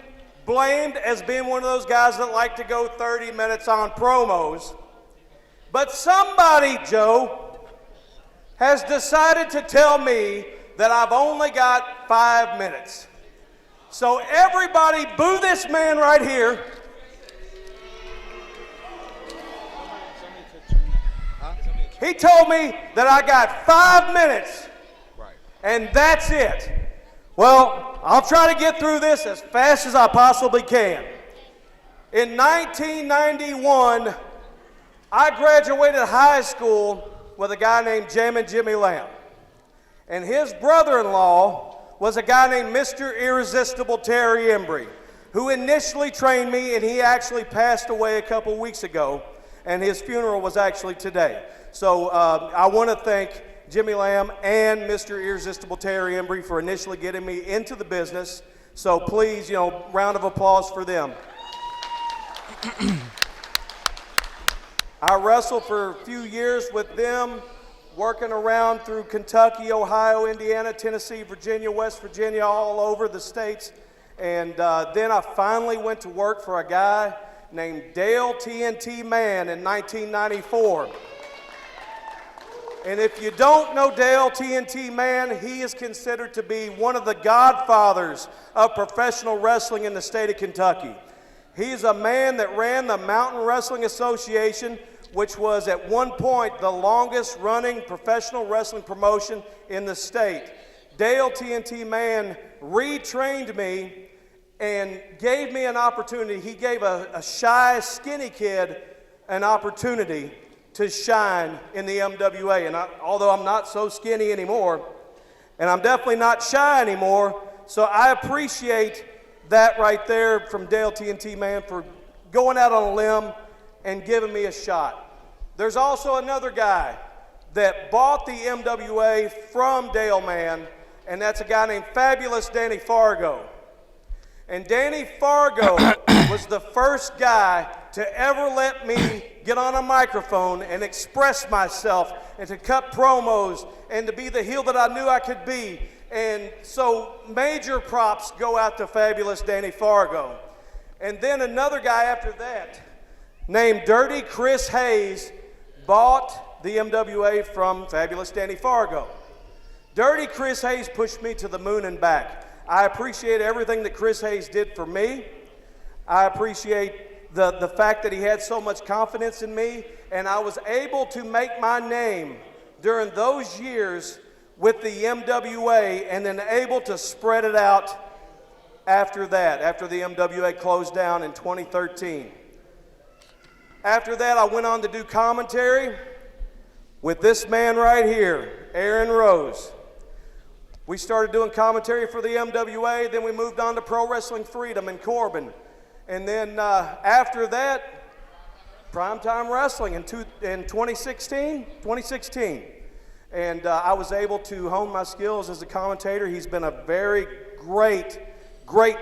blamed as being one of those guys that like to go 30 minutes on promos. But somebody, Joe, has decided to tell me that I've only got 5 minutes. So everybody boo this man right here. He told me that I got 5 minutes, and that's it. Well, I'll try to get through this as fast as I possibly can. In 1991, I graduated high school with a guy named Jammin' Jimmy Lamb. And his brother-in-law was a guy named Mr. Irresistible Terry Embry, who initially trained me, and he actually passed away a couple weeks ago, and his funeral was actually today. So I want to thank Jimmy Lamb and Mr. Irresistible Terry Embry for initially getting me into the business. So please, round of applause for them. I wrestled for a few years with them, working around through Kentucky, Ohio, Indiana, Tennessee, Virginia, West Virginia, all over the states. And then I finally went to work for a guy named Dale TNT Mann in 1994. And if you don't know Dale TNT Mann, he is considered to be one of the godfathers of professional wrestling in the state of Kentucky. He's a man that ran the Mountain Wrestling Association, which was at one point the longest running professional wrestling promotion in the state. Dale TNT Mann retrained me and gave me an opportunity. He gave a shy, skinny kid an opportunity to shine in the MWA. And although I'm not so skinny anymore, and I'm definitely not shy anymore, so I appreciate that right there from Dale TNT Mann for going out on a limb and giving me a shot. There's also another guy that bought the MWA from Dale Mann, and that's a guy named Fabulous Danny Fargo. And Danny Fargo was the first guy to ever let me get on a microphone and express myself and to cut promos and to be the heel that I knew I could be. And so major props go out to Fabulous Danny Fargo. And then another guy after that named Dirty Chris Hayes bought the MWA from Fabulous Danny Fargo. Dirty Chris Hayes pushed me to the moon and back. I appreciate everything that Chris Hayes did for me. I appreciate the fact that he had so much confidence in me, and I was able to make my name during those years with the MWA, and then able to spread it out after that, after the MWA closed down in 2013. After that, I went on to do commentary with this man right here, Aaron Rose. We started doing commentary for the MWA, then we moved on to Pro Wrestling Freedom in Corbin. And then after that, Primetime Wrestling in 2016. And I was able to hone my skills as a commentator. He's been a very great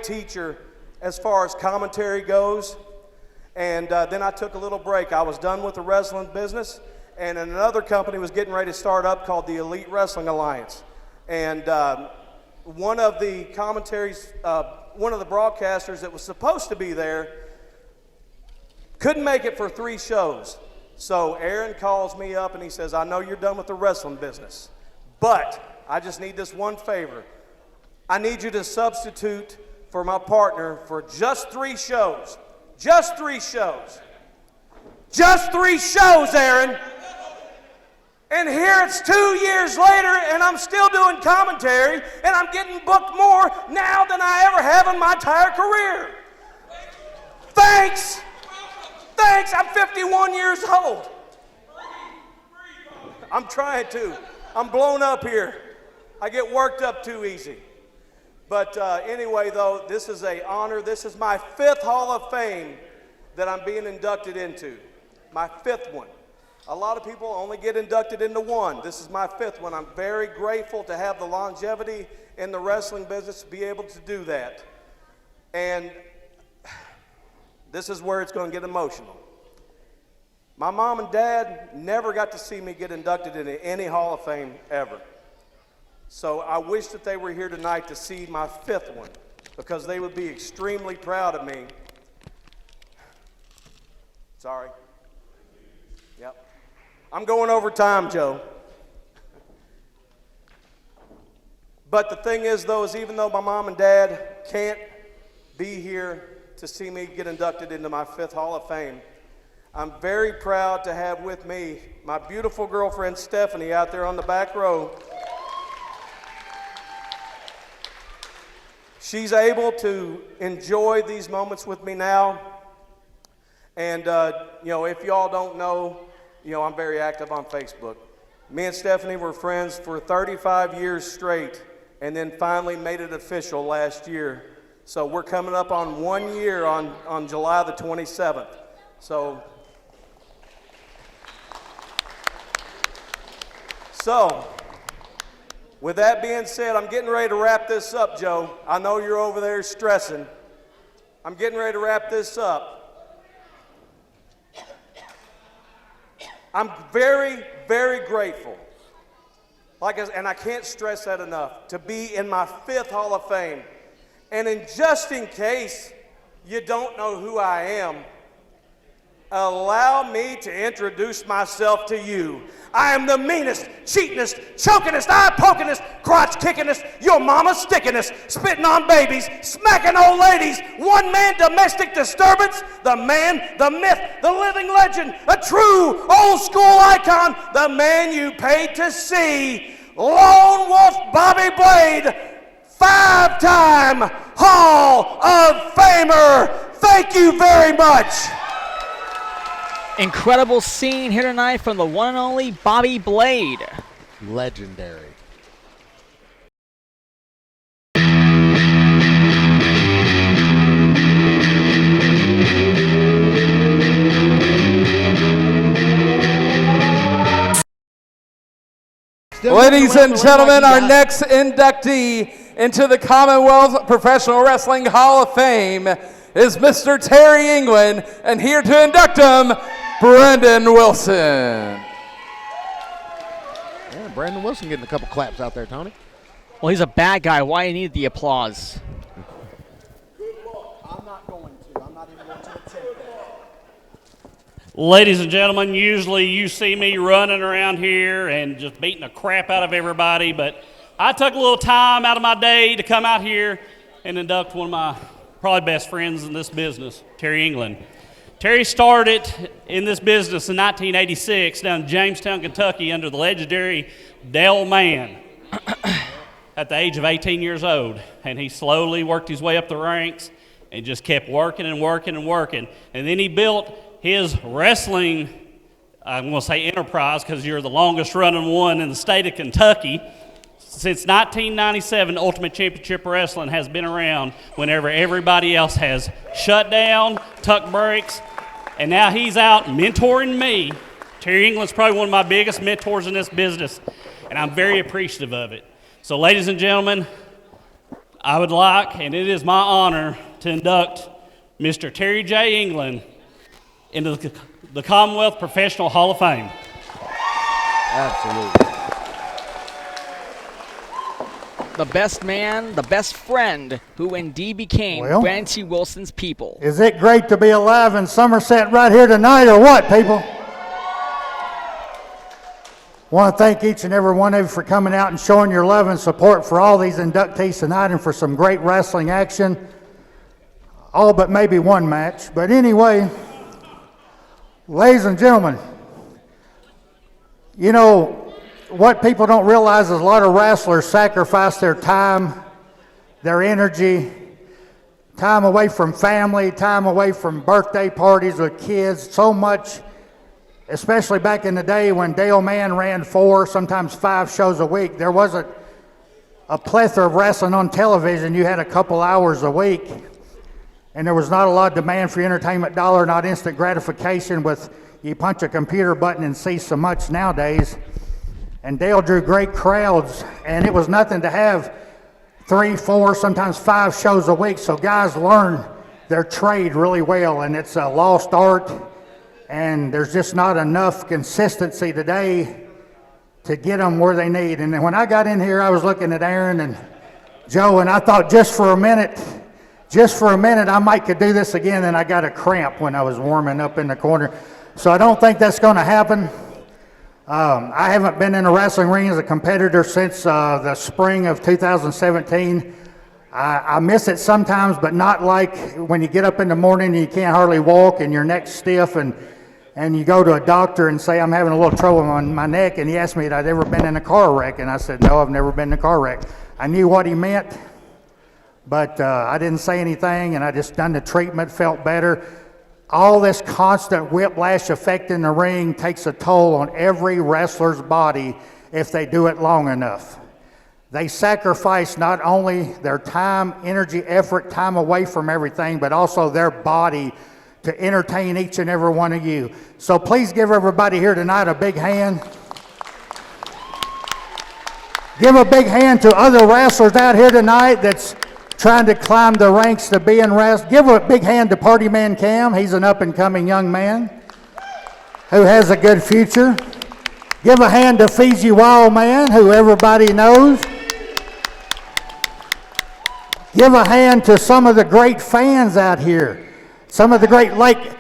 teacher as far as commentary goes. And then I took a little break. I was done with the wrestling business, and another company was getting ready to start up called the Elite Wrestling Alliance. And one of the commentaries, one of the broadcasters that was supposed to be there couldn't make it for 3 shows. So Aaron calls me up and he says, I know you're done with the wrestling business, but I just need this one favor. I need you to substitute for my partner for just 3 shows. Just 3 shows. Just 3 shows, Aaron. And here it's 2 years later, and I'm still doing commentary, and I'm getting booked more now than I ever have in my entire career. Thanks. Thanks. I'm 51 years old. I'm trying to. I'm blown up here. I get worked up too easy. But anyway, though, this is an honor. This is my 5th Hall of Fame that I'm being inducted into. My 5th one. A lot of people only get inducted into 1. This is my 5th one. I'm very grateful to have the longevity in the wrestling business to be able to do that. And this is where it's going to get emotional. My mom and dad never got to see me get inducted into any Hall of Fame ever. So I wish that they were here tonight to see my 5th one, because they would be extremely proud of me. Sorry. Yep. I'm going over time, Joe. But the thing is, though, is even though my mom and dad can't be here to see me get inducted into my 5th Hall of Fame, I'm very proud to have with me my beautiful girlfriend, Stephanie, out there on the back row. She's able to enjoy these moments with me now. And, if y'all don't know, I'm very active on Facebook. Me and Stephanie were friends for 35 years straight, and then finally made it official last year. So we're coming up on 1 year on July the 27th. So with that being said, I'm getting ready to wrap this up, Joe. I know you're over there stressing. I'm getting ready to wrap this up. I'm very, very grateful, and I can't stress that enough, to be in my 5th Hall of Fame. And just in case you don't know who I am, allow me to introduce myself to you. I am the meanest, cheatingest, chokingest, eye-pokingest, crotch-kickingest, your mama stickingest, spitting on babies, smacking old ladies, one-man domestic disturbance, the man, the myth, the living legend, a true old-school icon, the man you paid to see, Lone Wolf Bobby Blade, 5-time Hall of Famer. Thank you very much. Incredible scene here tonight from the one and only Bobby Blade. Legendary. Ladies and gentlemen, our next inductee into the Commonwealth Professional Wrestling Hall of Fame is Mr. Terry England, and here to induct him, Brendan Wilson. Yeah, Brendan Wilson getting a couple claps out there, Tony. Well, he's a bad guy. Why you need the applause? I'm not going to. I'm not even going to attempt that. Ladies and gentlemen, usually you see me running around here and just beating the crap out of everybody, but I took a little time out of my day to come out here and induct one of my probably best friends in this business, Terry England. Terry started in this business in 1986 down in Jamestown, Kentucky under the legendary Dale Mann at the age of 18 years old. And he slowly worked his way up the ranks and just kept working and working and working. And then he built his wrestling, I'm going to say enterprise because you're the longest running one in the state of Kentucky. Since 1997, Ultimate Championship Wrestling has been around whenever everybody else has shut down, tuck breaks, and now he's out mentoring me. Terry England's probably one of my biggest mentors in this business, and I'm very appreciative of it. So, ladies and gentlemen, I would like, and it is my honor, to induct Mr. Terry J. England into the Commonwealth Professional Hall of Fame. Absolutely. The best man, the best friend, who indeed became Rancy Wilson's people. Is it great to be alive in Somerset right here tonight, or what, people? Want to thank each and every one of you for coming out and showing your love and support for all these inductees tonight and for some great wrestling action. All but maybe one match. But anyway, ladies and gentlemen, you know, what people don't realize is a lot of wrestlers sacrifice their time, their energy, time away from family, time away from birthday parties with kids, so much, especially back in the day when Dale Mann ran 4, sometimes 5 shows a week. There wasn't a plethora of wrestling on television. You had a couple hours a week, and there was not a lot of demand for entertainment dollar, not instant gratification with you punch a computer button and see so much nowadays. And Dale drew great crowds, and it was nothing to have 3, 4, sometimes 5 shows a week. So guys learn their trade really well, and it's a lost art, and there's just not enough consistency today to get them where they need. And then when I got in here, I was looking at Aaron and Joe, and I thought just for a minute, I might could do this again, and I got a cramp when I was warming up in the corner. So I don't think that's going to happen. I haven't been in a wrestling ring as a competitor since the spring of 2017. I miss it sometimes, but not like when you get up in the morning and you can't hardly walk and your neck's stiff and you go to a doctor and say, I'm having a little trouble on my neck, and he asked me if I'd ever been in a car wreck, and I said, no, I've never been in a car wreck. I knew what he meant, but I didn't say anything, and I just done the treatment, felt better. All this constant whiplash effect in the ring takes a toll on every wrestler's body if they do it long enough. They sacrifice not only their time, energy, effort, time away from everything, but also their body to entertain each and every one of you. So please give everybody here tonight a big hand. Give a big hand to other wrestlers out here tonight that's trying to climb the ranks to be in wrestling. Give a big hand to Party Man Cam. He's an up-and-coming young man who has a good future. Give a hand to Fiji Wild Man, who everybody knows. Give a hand to some of the great fans out here. Some of the great, like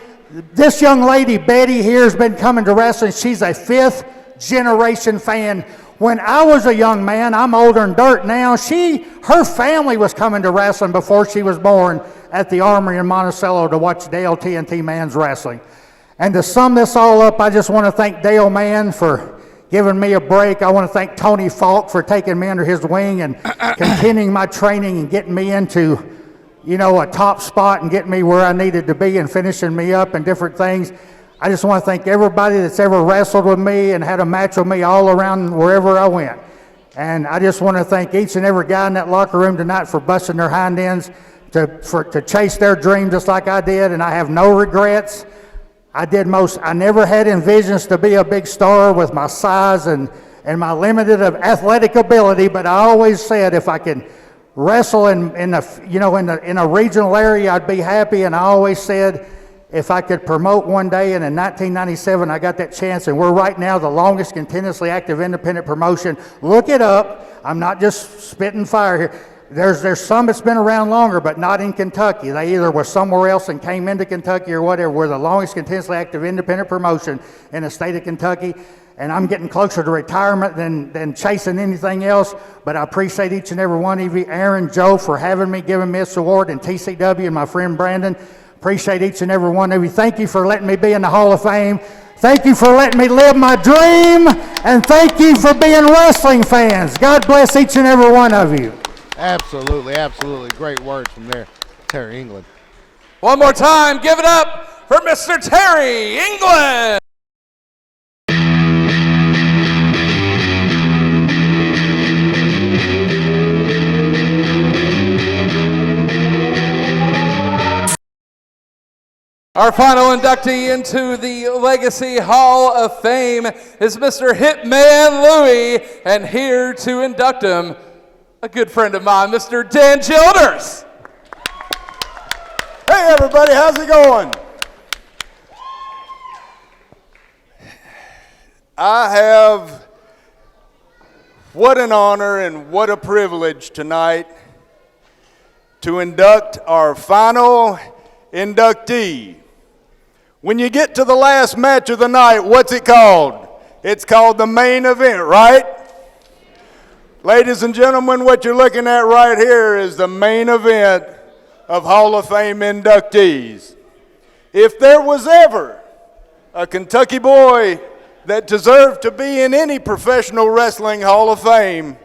this young lady, Betty, here has been coming to wrestling. She's a 5th-generation fan. When I was a young man, I'm older than dirt now, her family was coming to wrestling before she was born at the Armory in Monticello to watch Dale TNT Mann's wrestling. And to sum this all up, I just want to thank Dale Mann for giving me a break. I want to thank Tony Falk for taking me under his wing and continuing my training and getting me into, a top spot and getting me where I needed to be and finishing me up and different things. I just want to thank everybody that's ever wrestled with me and had a match with me all around wherever I went. And I just want to thank each and every guy in that locker room tonight for busting their hind ends to chase their dream just like I did, and I have no regrets. I never had envisions to be a big star with my size and my limited athletic ability, but I always said if I could wrestle in a regional area, I'd be happy, and I always said if I could promote one day, and in 1997 I got that chance, and we're right now the longest continuously active independent promotion. Look it up. I'm not just spitting fire here. There's some that's been around longer, but not in Kentucky. They either were somewhere else and came into Kentucky or whatever. We're the longest continuously active independent promotion in the state of Kentucky, and I'm getting closer to retirement than chasing anything else, but I appreciate each and every one of you, Aaron, Joe, for having me, giving me this award, and TCW and my friend Brandon Appreciate each and every one of you. Thank you for letting me be in the Hall of Fame. Thank you for letting me live my dream. And thank you for being wrestling fans. God bless each and every one of you. Absolutely, absolutely. Great words from there, Terry England. One more time, give it up for Mr. Terry England. Our final inductee into the Legacy Hall of Fame is Mr. Hitman Louie, and here to induct him, a good friend of mine, Mr. Dan Childers. Hey everybody, how's it going? I have what an honor and what a privilege tonight to induct our final inductee. When you get to the last match of the night, what's it called? It's called the main event, right? Ladies and gentlemen, what you're looking at right here is the main event of Hall of Fame inductees. If there was ever a Kentucky boy that deserved to be in any professional wrestling Hall of Fame,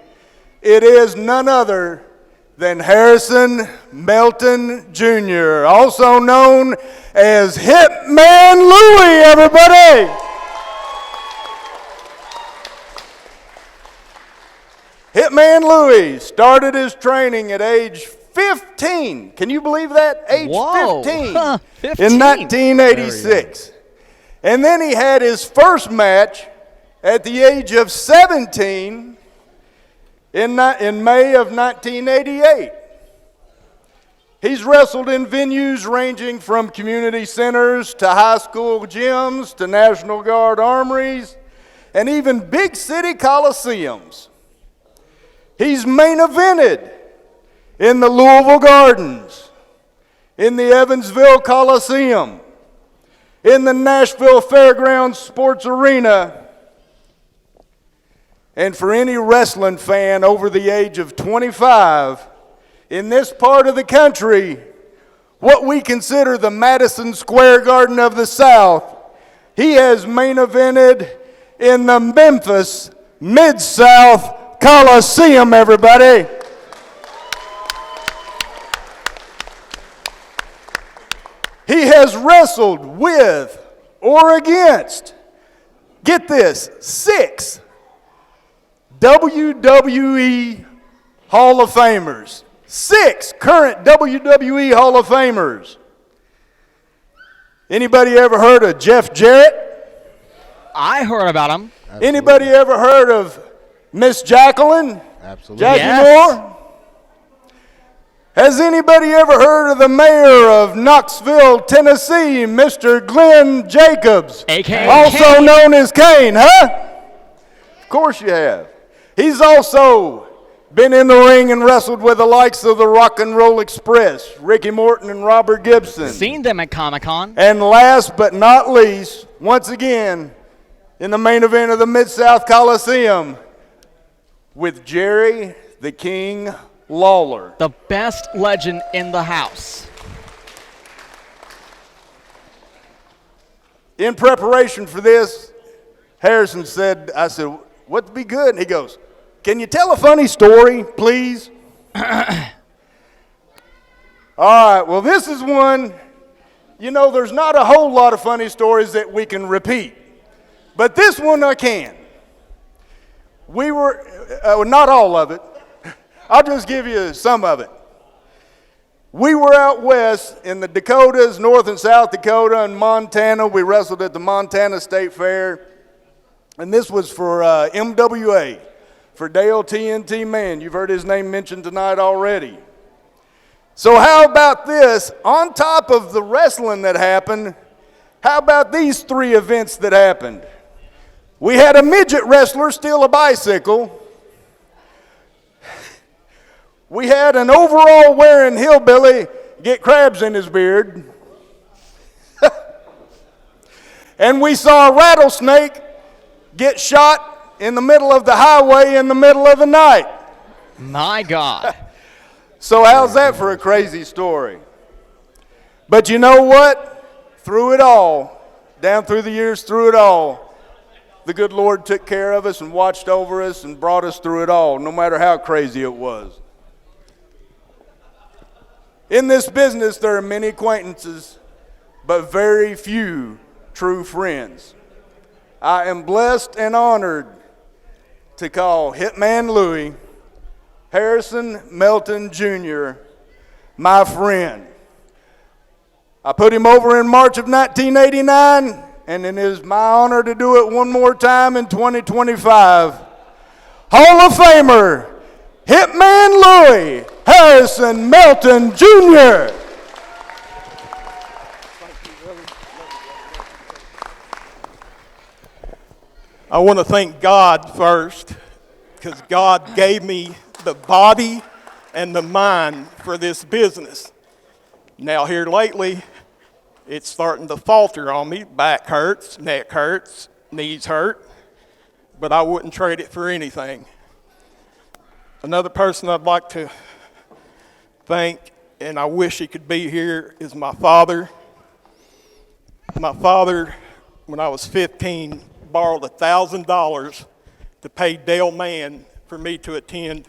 it is none other than Harrison Melton Jr., also known as Hitman Louie, everybody! Hitman Louie started his training at age 15. Can you believe that? Age 15. 15. In 1986. And then he had his first match at the age of 17 in May of 1988. He's wrestled in venues ranging from community centers to high school gyms to National Guard armories and even big city coliseums. He's main evented in the Louisville Gardens, in the Evansville Coliseum, in the Nashville Fairgrounds Sports Arena. And for any wrestling fan over the age of 25, in this part of the country, what we consider the Madison Square Garden of the South, he has main evented in the Memphis Mid-South Coliseum, everybody. He has wrestled with or against, get this, 6 WWE Hall of Famers. 6 current WWE Hall of Famers. Anybody ever heard of Jeff Jarrett? I heard about him. Absolutely. Anybody ever heard of Miss Jacqueline? Absolutely. Jackie Yes. Moore? Has anybody ever heard of the mayor of Knoxville, Tennessee, Mr. Glenn Jacobs? AKA also Kane. known as Kane, huh? Of course you have. He's also been in the ring and wrestled with the likes of the Rock and Roll Express, Ricky Morton and Robert Gibson. Seen them at Comic-Con. And last but not least, once again, in the main event of the Mid-South Coliseum, with Jerry the King Lawler. The best legend in the house. In preparation for this, Harrison said, I said, what'd be good? And he goes, can you tell a funny story, please? All right, well, this is one, you know, there's not a whole lot of funny stories that we can repeat. But this one I can. We were, not all of it. I'll just give you some of it. We were out west in the Dakotas, North and South Dakota, and Montana. We wrestled at the Montana State Fair. And this was for MWA, for Dale TNT Mann. You've heard his name mentioned tonight already. So how about this? On top of the wrestling that happened, how about these 3 events that happened? We had a midget wrestler steal a bicycle. We had an overall wearing hillbilly get crabs in his beard. And we saw a rattlesnake get shot in the middle of the highway in the middle of the night. My God. So how's that for a crazy story? But you know what? Through it all, down through the years, through it all, the good Lord took care of us and watched over us and brought us through it all, no matter how crazy it was. In this business, there are many acquaintances, but very few true friends. I am blessed and honored to call Hitman Louie, Harrison Melton Jr., my friend. I put him over in March of 1989, and it is my honor to do it one more time in 2025. Hall of Famer, Hitman Louie, Harrison Melton Jr. I want to thank God first, because God gave me the body and the mind for this business. Now here lately, it's starting to falter on me. Back hurts, neck hurts, knees hurt, but I wouldn't trade it for anything. Another person I'd like to thank, and I wish he could be here, is my father. My father, when I was 15, borrowed $1,000 to pay Dale Mann for me to attend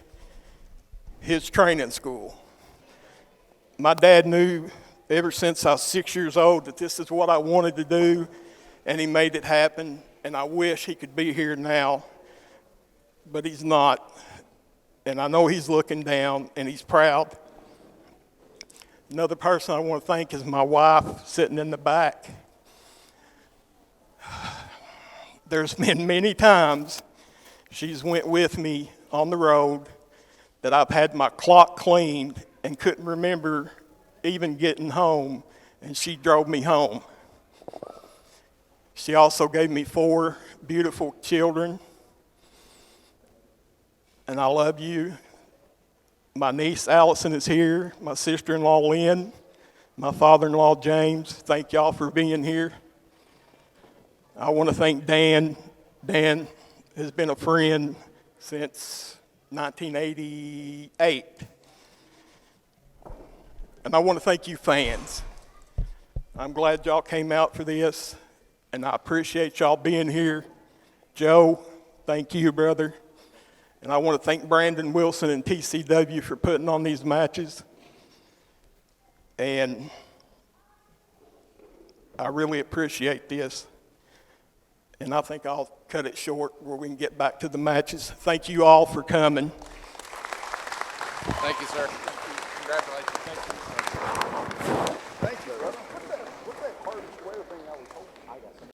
his training school. My dad knew ever since I was 6 years old that this is what I wanted to do, and he made it happen, and I wish he could be here now, but he's not. And I know he's looking down, and he's proud. Another person I want to thank is my wife sitting in the back. There's been many times she's went with me on the road that I've had my clock cleaned and couldn't remember even getting home, and she drove me home. She also gave me 4 beautiful children, and I love you. My niece Allison is here, my sister-in-law Lynn, my father-in-law James. Thank y'all for being here. I want to thank Dan. Dan has been a friend since 1988. And I want to thank you fans. I'm glad y'all came out for this, and I appreciate y'all being here. Joe, thank you, brother. And I want to thank Brandon Wilson and TCW for putting on these matches. And I really appreciate this. And I think I'll cut it short where we can get back to the matches. Thank you all for coming. Thank you, sir. Congratulations. Thank you, brother. What's that hard square thing I was holding? I got some.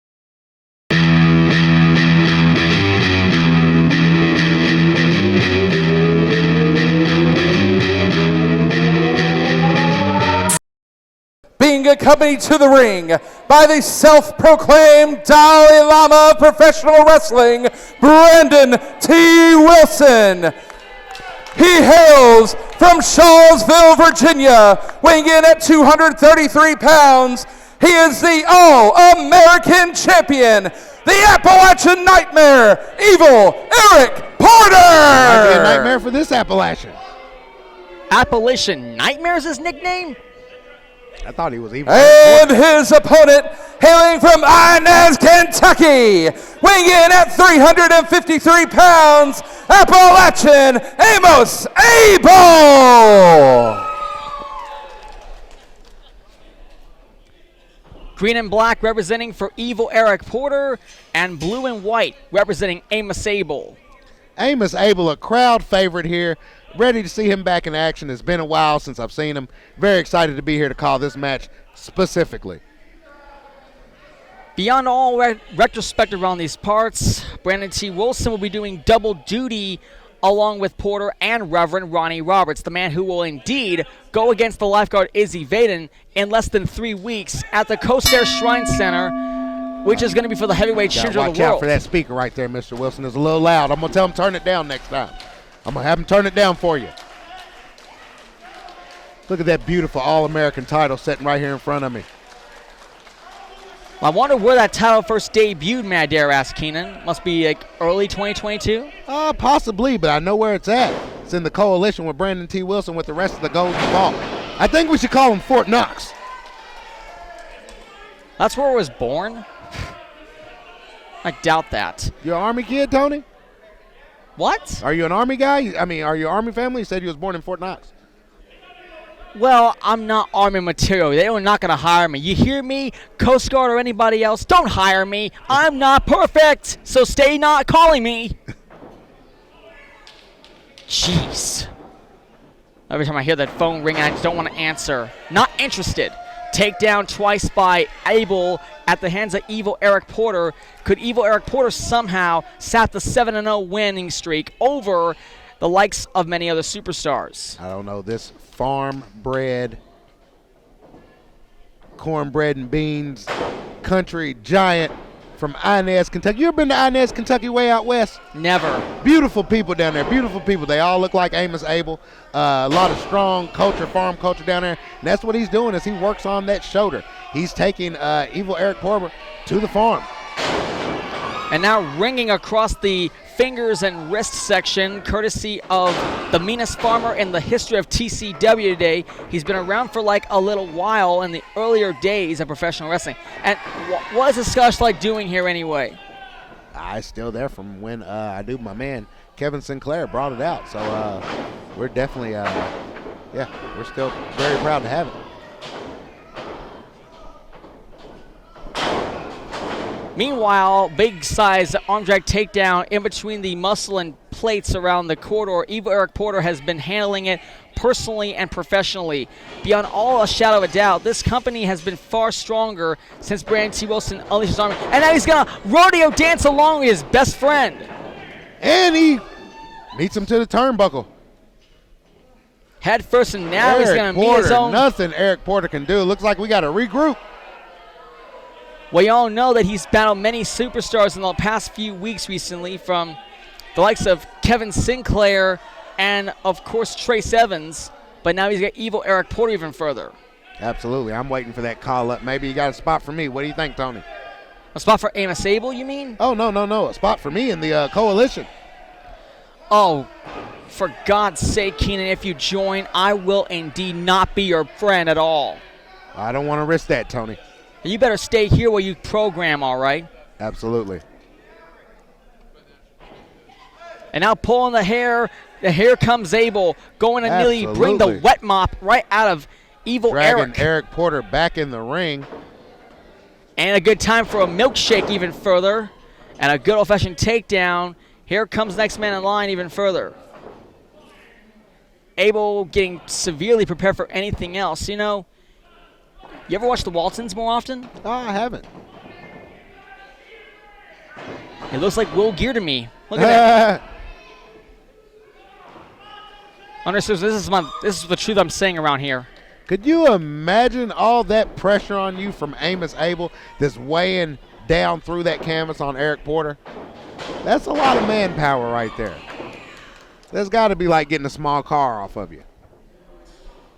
Being accompanied to the ring by the self-proclaimed Dalai Lama of professional wrestling, Brandon T. Wilson. He hails from Charlottesville, Virginia, weighing in at 233 pounds. He is the All-American Champion, the Appalachian Nightmare, Evil Eric Porter. Might be a nightmare for this Appalachian. Appalachian Nightmare is his nickname? I thought he was evil. And his opponent, hailing from Inez, Kentucky, weighing in at 353 pounds, Appalachian Amos Abel. Green and black representing for Evil Eric Porter, and blue and white representing Amos Abel. Amos Abel, a crowd favorite here. Ready to see him back in action. It's been a while since I've seen him. Very excited to be here to call this match specifically. Beyond all retrospective around these parts, Brandon T. Wilson will be doing double duty along with Porter and Reverend Ronnie Roberts, the man who will indeed go against the lifeguard Izzy Vaden in less than 3 weeks at the Coaster Shrine Center, which is going to be for the heavyweight children of the world. Watch out for that speaker right there, Mr. Wilson. It's a little loud. I'm going to tell him to turn it down next time. I'm going to have him turn it down for you. Look at that beautiful All-American title sitting right here in front of me. I wonder where that title first debuted, may I dare ask, Keenan? Must be like early 2022? Possibly, but I know where it's at. It's in the coalition with Brandon T. Wilson with the rest of the Golden Ball. I think we should call him Fort Knox. That's where I was born? I doubt that. You an Army kid, Tony? What? Are you an Army guy? I mean, are you an Army family? You said you was born in Fort Knox. Well, I'm not Army material. They are not going to hire me. You hear me? Coast Guard or anybody else, don't hire me. I'm not perfect, so stay not calling me. Jeez. Every time I hear that phone ring, I just don't want to answer. Not interested. Takedown twice by Abel at the hands of Evil Eric Porter. Could Evil Eric Porter somehow sap the 7-0 winning streak over the likes of many other superstars? I don't know. This farm-bred, cornbread and beans country giant from Inez, Kentucky. You ever been to Inez, Kentucky, way out west? Never. Beautiful people down there. Beautiful people. They all look like Amos Abel. A lot of strong culture, farm culture down there. And that's what he's doing is he works on that shoulder. He's taking Evil Eric Porter to the farm. And now ringing across the fingers and wrist section, courtesy of the meanest farmer in the history of TCW today. He's been around for like a little while in the earlier days of professional wrestling. And what is the Scotch like doing here anyway? I'm still there from when my man Kevin Sinclair brought it out. So we're definitely, we're still very proud to have it. Meanwhile, big size arm drag takedown in between the muscle and plates around the corridor. Evil Eric Porter has been handling it personally and professionally. Beyond all a shadow of a doubt, this company has been far stronger since Brandon T. Wilson unleashed his army. And now he's going to rodeo dance along with his best friend. And he meets him to the turnbuckle. Head first, and now he's going to meet his own. Nothing Eric Porter can do. Looks like we got to regroup. Well, you all know that he's battled many superstars in the past few weeks recently, from the likes of Kevin Sinclair and, of course, Trace Evans. But now he's got Evil Eric Porter even further. Absolutely. I'm waiting for that call up. Maybe you got a spot for me. What do you think, Tony? A spot for Amos Abel, you mean? Oh, no. A spot for me in the coalition. Oh, for God's sake, Keenan, if you join, I will indeed not be your friend at all. I don't want to risk that, Tony. You better stay here while you program, all right? Absolutely. And now pulling the hair. Here comes Abel, going to nearly bring the wet mop right out of Evil Eric. Dragging Eric Porter back in the ring. And a good time for a milkshake even further. And a good old-fashioned takedown. Here comes next man in line even further. Abel getting severely prepared for anything else. You know, you ever watch the Waltons more often? Oh, I haven't. It looks like Will Gear to me. Look at that. Understood. This is the truth I'm saying around here. Could you imagine all that pressure on you from Amos Abel that's weighing down through that canvas on Eric Porter? That's a lot of manpower right there. That's got to be like getting a small car off of you.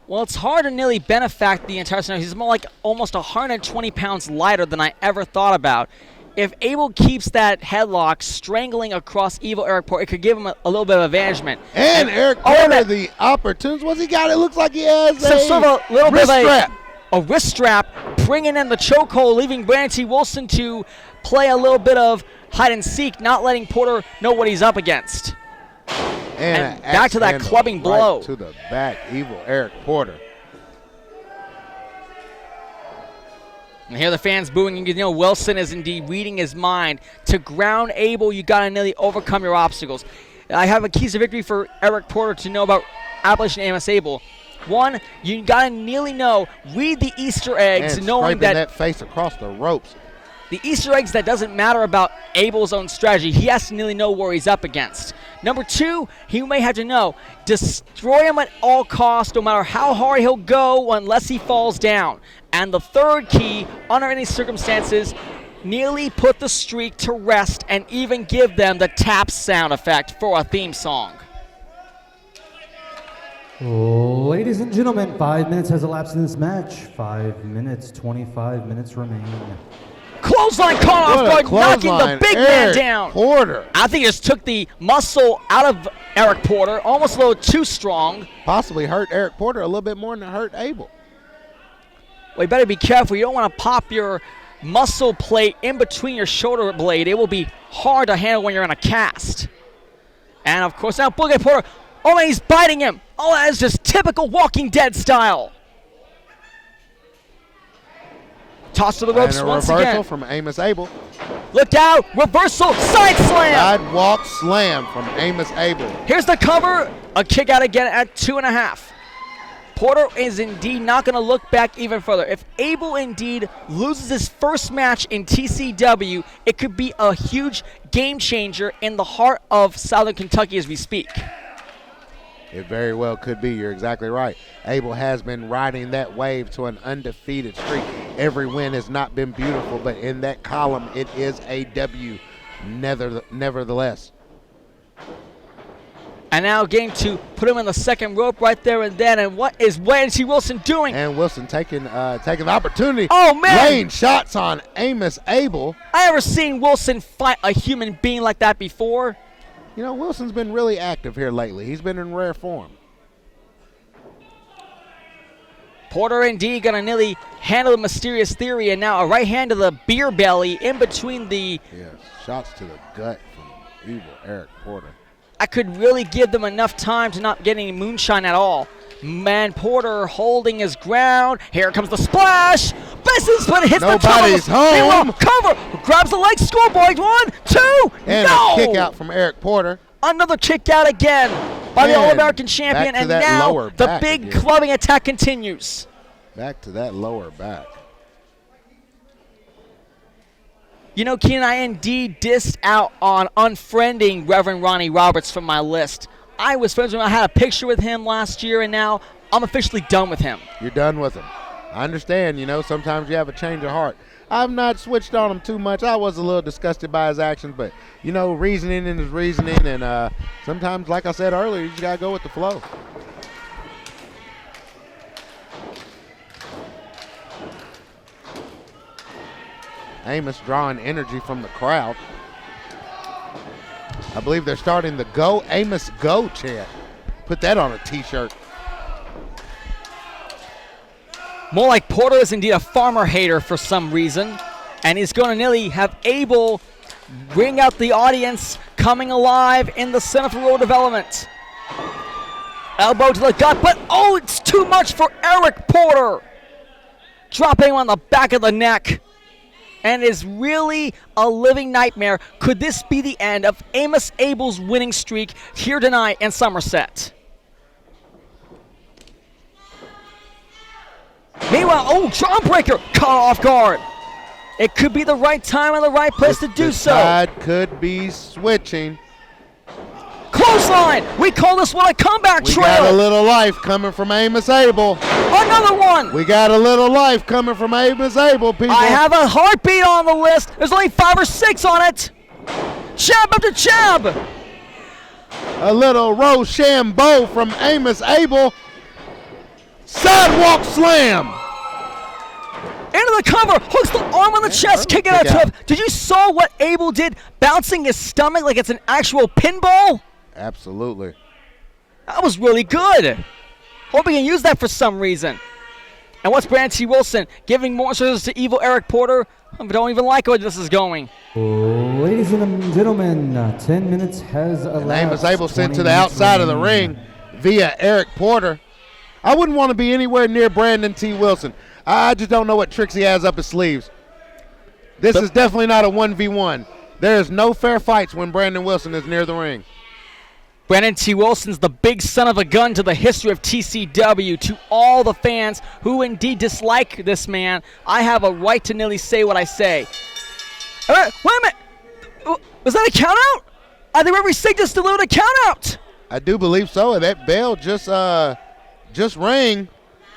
Well, it's hard to nearly benefact the entire scenario. He's more like almost 120 pounds lighter than I ever thought about. If Abel keeps that headlock strangling across Evil Eric Porter, it could give him a little bit of advancement. And Eric Porter, the opportunities, what's he got? It looks like he has sort of a little wrist bit of strap. A wrist strap, bringing in the chokehold, leaving Brandon T. Wilson to play a little bit of hide and seek, not letting Porter know what he's up against. And back to that clubbing blow. Right to the back, Evil Eric Porter. And here the fans booing, and you know Wilson is indeed reading his mind. To ground Abel, you got to nearly overcome your obstacles. I have a keys to victory for Eric Porter to know about Appalachian Amos Abel. One, you got to nearly know, read the Easter eggs, and knowing that face across the ropes. The Easter eggs that doesn't matter about Abel's own strategy. He has to nearly know where he's up against. Number two, he may have to know, destroy him at all costs, no matter how hard he'll go, unless he falls down. And the third key, under any circumstances, nearly put the streak to rest and even give them the tap sound effect for a theme song. Ladies and gentlemen, 5 minutes has elapsed in this match. 5 minutes, 25 minutes remain. Clothesline caught off guard, knocking the big man down. Porter. I think he just took the muscle out of Eric Porter, almost a little too strong. Possibly hurt Eric Porter a little bit more than it hurt Abel. Well, you better be careful. You don't want to pop your muscle plate in between your shoulder blade. It will be hard to handle when you're in a cast. And, of course, now Boogie Porter. Oh, man, he's biting him. Oh, that is just typical Walking Dead style. Toss to the ropes once again. And a reversal from Amos Abel. Look out. Reversal. Side slam. Sidewalk slam from Amos Abel. Here's the cover. A kick out again at 2.5. Porter is indeed not going to look back even further. If Abel indeed loses his first match in TCW, it could be a huge game changer in the heart of Southern Kentucky as we speak. It very well could be. You're exactly right. Abel has been riding that wave to an undefeated streak. Every win has not been beautiful, but in that column, it is a W nevertheless. And now getting to put him in the second rope right there and then. And what is Brandon T. Wilson doing? And Wilson taking the opportunity. Oh, man. Laying shots on Amos Abel. I ever seen Wilson fight a human being like that before? You know, Wilson's been really active here lately. He's been in rare form. Porter indeed going to nearly handle the mysterious theory. And now a right hand to the beer belly in between the... Yes, shots to the gut from evil Eric Porter. I could really give them enough time to not get any moonshine at all. Man, Porter holding his ground. Here comes the splash. Besson split hits Nobody's the cover. home. Cover. Grabs the leg. Scoreboard. 1, 2. And no. a kick out from Eric Porter. Another kick out again by the All-American champion. And now the big clubbing attack continues. Back to that lower back. You know, Keenan, I indeed dissed out on unfriending Reverend Ronnie Roberts from my list. I was friends with him. I had a picture with him last year, and now I'm officially done with him. You're done with him. I understand, you know, sometimes you have a change of heart. I've not switched on him too much. I was a little disgusted by his actions, but, you know, reasoning is reasoning, and sometimes, like I said earlier, you just got to go with the flow. Amos drawing energy from the crowd. I believe they're starting the Go Amos Go chant. Put that on a t-shirt. More like Porter is indeed a farmer hater for some reason. And he's going to nearly have Abel bring out the audience coming alive in the Center for Rural Development. Elbow to the gut, but oh, it's too much for Eric Porter. Dropping him on the back of the neck. And is really a living nightmare. Could this be the end of Amos Abel's winning streak here tonight in Somerset? Meanwhile, oh, jawbreaker caught off guard. It could be the right time and the right place to do so. The tide could be switching. Clothesline! We call this one a comeback trail. We got a little life coming from Amos Abel. Another one! We got a little life coming from Amos Abel, people. I have a heartbeat on the list. There's only 5 or 6 on it. Jab after jab. A little Rochambeau from Amos Abel. Sidewalk slam. Into the cover, hooks the arm on the chest, kick it out to him. Did you saw what Abel did, bouncing his stomach like it's an actual pinball? Absolutely. That was really good. Hope we can use that for some reason. And what's Brandon T. Wilson giving more services to evil Eric Porter? I don't even like where this is going. Ladies and gentlemen, 10 minutes has elapsed. Amos Abel sent to the outside of the ring via Eric Porter. I wouldn't want to be anywhere near Brandon T. Wilson. I just don't know what tricks he has up his sleeves. This is definitely not a 1v1. There is no fair fights when Brandon Wilson is near the ring. Brandon T. Wilson's the big son of a gun to the history of TCW. To all the fans who indeed dislike this man, I have a right to nearly say what I say. Wait a minute. Was that a count out? I think every sig just delivered a count out. I do believe so, and that bell just rang.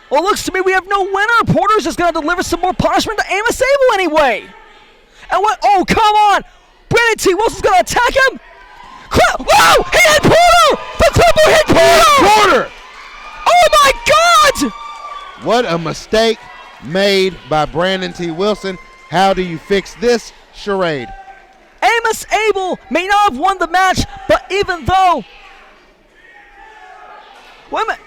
Well, it looks to me we have no winner. Porter's just going to deliver some more punishment to Amos Abel anyway. And what? Oh, come on. Brandon T. Wilson's going to attack him. Wow! He hit Porter! The cripple hit Porter! Oh, my God! What a mistake made by Brandon T. Wilson. How do you fix this charade? Amos Abel may not have won the match, but even though... Wait a minute.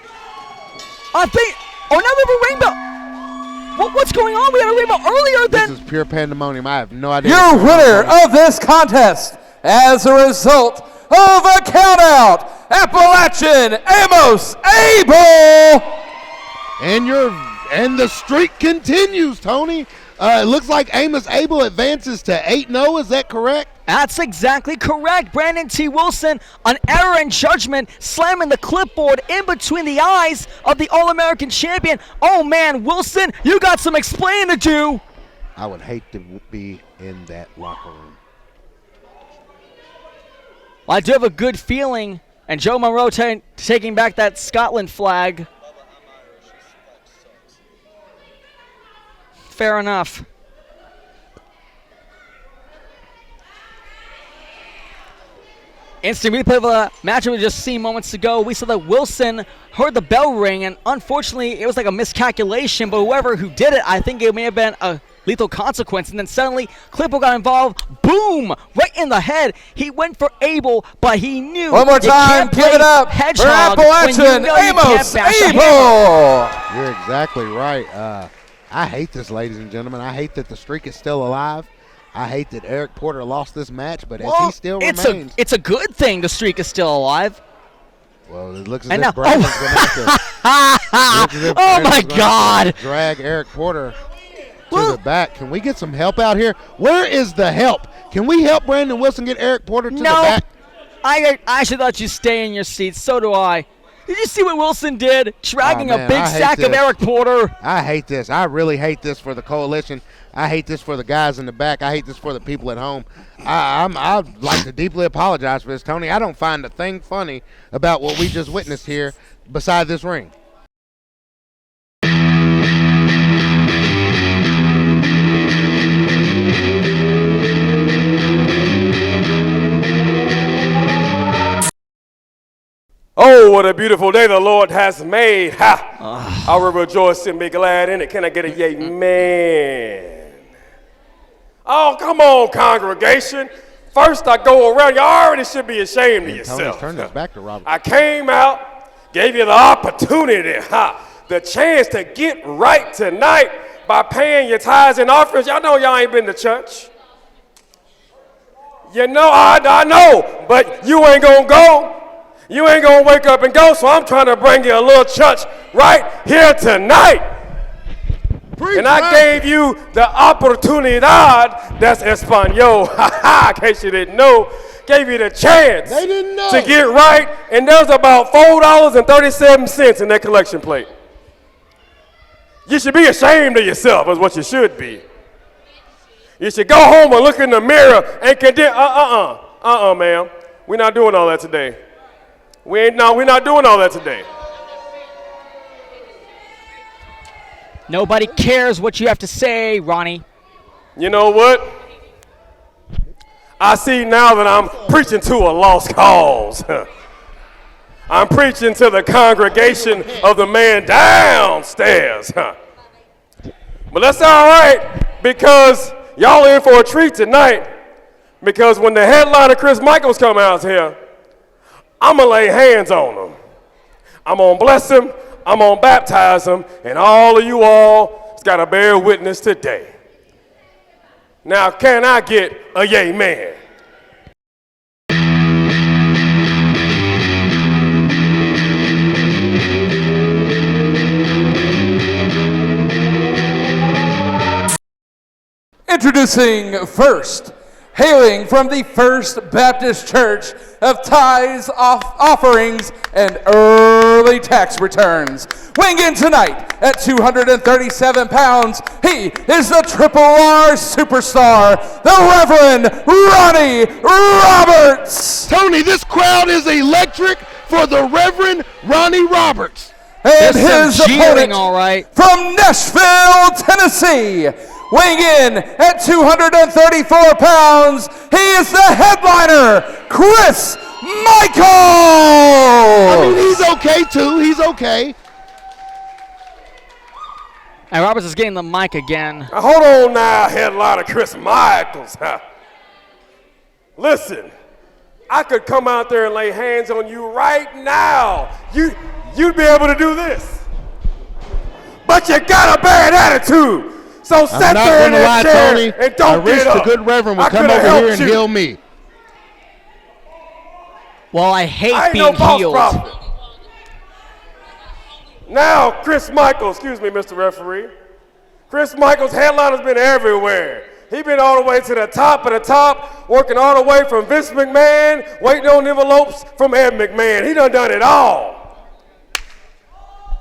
I think... Oh, now we have a rainbow. What's going on? We had a remote earlier than. This is pure pandemonium. I have no idea. Your winner of this contest, as a result of a countout, Appalachian Amos Abel. And the streak continues, Tony. It looks like Amos Abel advances to 8-0. Is that correct? That's exactly correct. Brandon T. Wilson, an error in judgment, slamming the clipboard in between the eyes of the All-American champion. Oh, man, Wilson, you got some explaining to do. I would hate to be in that locker room. Well, I do have a good feeling, and Joe Monroe taking back that Scotland flag. Fair enough. Instant replay of the match we just seen moments ago. We saw that Wilson heard the bell ring, and unfortunately, it was like a miscalculation, but whoever who did it, I think it may have been a lethal consequence. And then suddenly, Clippo got involved. Boom! Right in the head. He went for Abel, but he knew. One more time, give it up for Appalachian Amos Abel. You're exactly right. I hate this, ladies and gentlemen. I hate that the streak is still alive. I hate that Eric Porter lost this match, but as he still remains. It's a good thing the streak is still alive. Well, it looks as if Brandon's going to have to. Oh, my God. Drag Eric Porter to the back. Can we get some help out here? Where is the help? Can we help Brandon Wilson get Eric Porter to the back? I actually thought you'd stay in your seat. So do I. Did you see what Wilson did? Dragging a big sack of Eric Porter. I hate this. I really hate this for the coalition. I hate this for the guys in the back. I hate this for the people at home. I'd like to deeply apologize for this, Tony. I don't find a thing funny about what we just witnessed here beside this ring. Oh, what a beautiful day the Lord has made. Ha! I will rejoice and be glad in it. Can I get a yay, man? Oh, come on, congregation. First I go around. You already should be ashamed of yourself. Turn this back to Robert. I came out, gave you the opportunity, the chance to get right tonight by paying your tithes and offerings. Y'all know y'all ain't been to church. You know, I know, but you ain't gonna go. You ain't gonna wake up and go, so I'm trying to bring you a little church right here tonight. And I gave you the oportunidad, that's Espanol, in case you didn't know, gave you the chance to get right, and there's about $4.37 in that collection plate. You should be ashamed of yourself, is what you should be. You should go home and look in the mirror and condemn, ma'am. We're not doing all that today. We're not doing all that today. Nobody cares what you have to say, Ronnie. You know what? I see now that I'm preaching to a lost cause. I'm preaching to the congregation of the man downstairs. But that's all right, because y'all in for a treat tonight. Because when the headliner Chris Michaels come out here, I'm going to lay hands on him. I'm going to bless him. I'm going to baptize him. And all of you all has got to bear witness today. Now, can I get a yay man? Introducing first, hailing from the First Baptist Church of Tithes, Offerings, and Early Tax Returns. Weighing in tonight at 237 pounds, he is the Triple R superstar, the Reverend Ronnie Roberts. Tony, this crowd is electric for the Reverend Ronnie Roberts. And his opponent from Nashville, Tennessee, weighing in at 234 pounds, he is the headliner, Chris Michaels. I mean, he's okay, too. He's okay. And Roberts is getting the mic again. Now, hold on now, headliner Chris Michaels. Listen, I could come out there and lay hands on you right now. You'd be able to do this. but you got a bad attitude. So sit there in that chair Tony, and don't get up. I wish the good reverend would come over here and heal me. Well, I hate I ain't being no false healed. prophet. Now, Chris Michaels, excuse me, Mr. Referee. Chris Michaels' headliner's been everywhere. He been all the way to the top of the top, working all the way from Vince McMahon, waiting on envelopes from Ed McMahon. He done it all.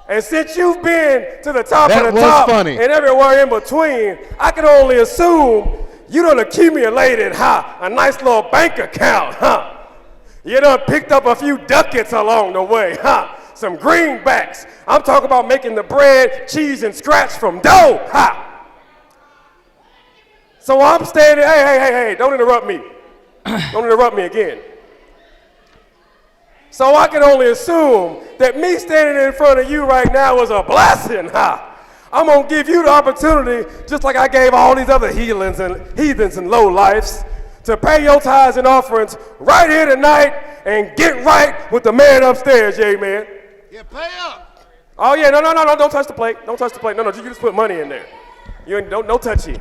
And since you've been to the top of the top and everywhere in between, I can only assume you done accumulated, a nice little bank account, You done picked up a few ducats along the way, Some greenbacks. I'm talking about making the bread, cheese, and scratch from dough, So I'm standing, hey, don't interrupt me. Don't interrupt me again. So I can only assume that me standing in front of you right now is a blessing, I'm gonna give you the opportunity, just like I gave all these other heathens and lowlifes, to pay your tithes and offerings right here tonight and get right with the man upstairs, amen. Yeah, pay up. Oh yeah, no, don't touch the plate. Don't touch the plate. No, you just put money in there. You ain't, no touchy.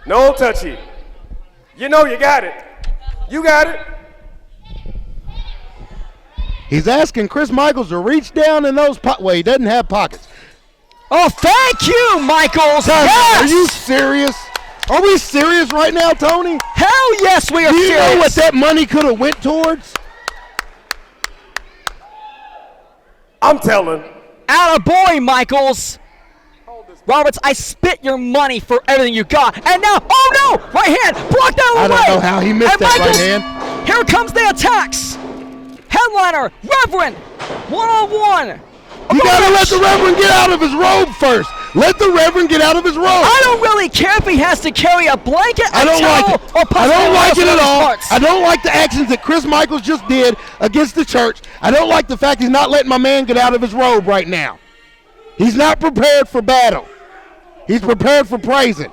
No touchy. You know you got it. You got it. He's asking Chris Michaels to reach down in those pockets. Well, he doesn't have pockets. Oh, thank you, Michaels. Yes! Are you serious? Are we serious right now, Tony? Hell yes, we are serious. Do you know what that money could have went towards? I'm telling. Attaboy, Michaels. Roberts, I spit your money for everything you got. And now, oh no! Right hand, blocked out of the way. I don't know how he missed and that Michaels, right hand. Here comes the attacks. Headliner, Reverend, one-on-one. You gotta let the Reverend get out of his robe first. Let the Reverend get out of his robe. I don't really care if he has to carry a blanket, I don't like it. I don't like it at all. Parts. I don't like the actions that Chris Michaels just did against the church. I don't like the fact he's not letting my man get out of his robe right now. He's not prepared for battle. He's prepared for praising.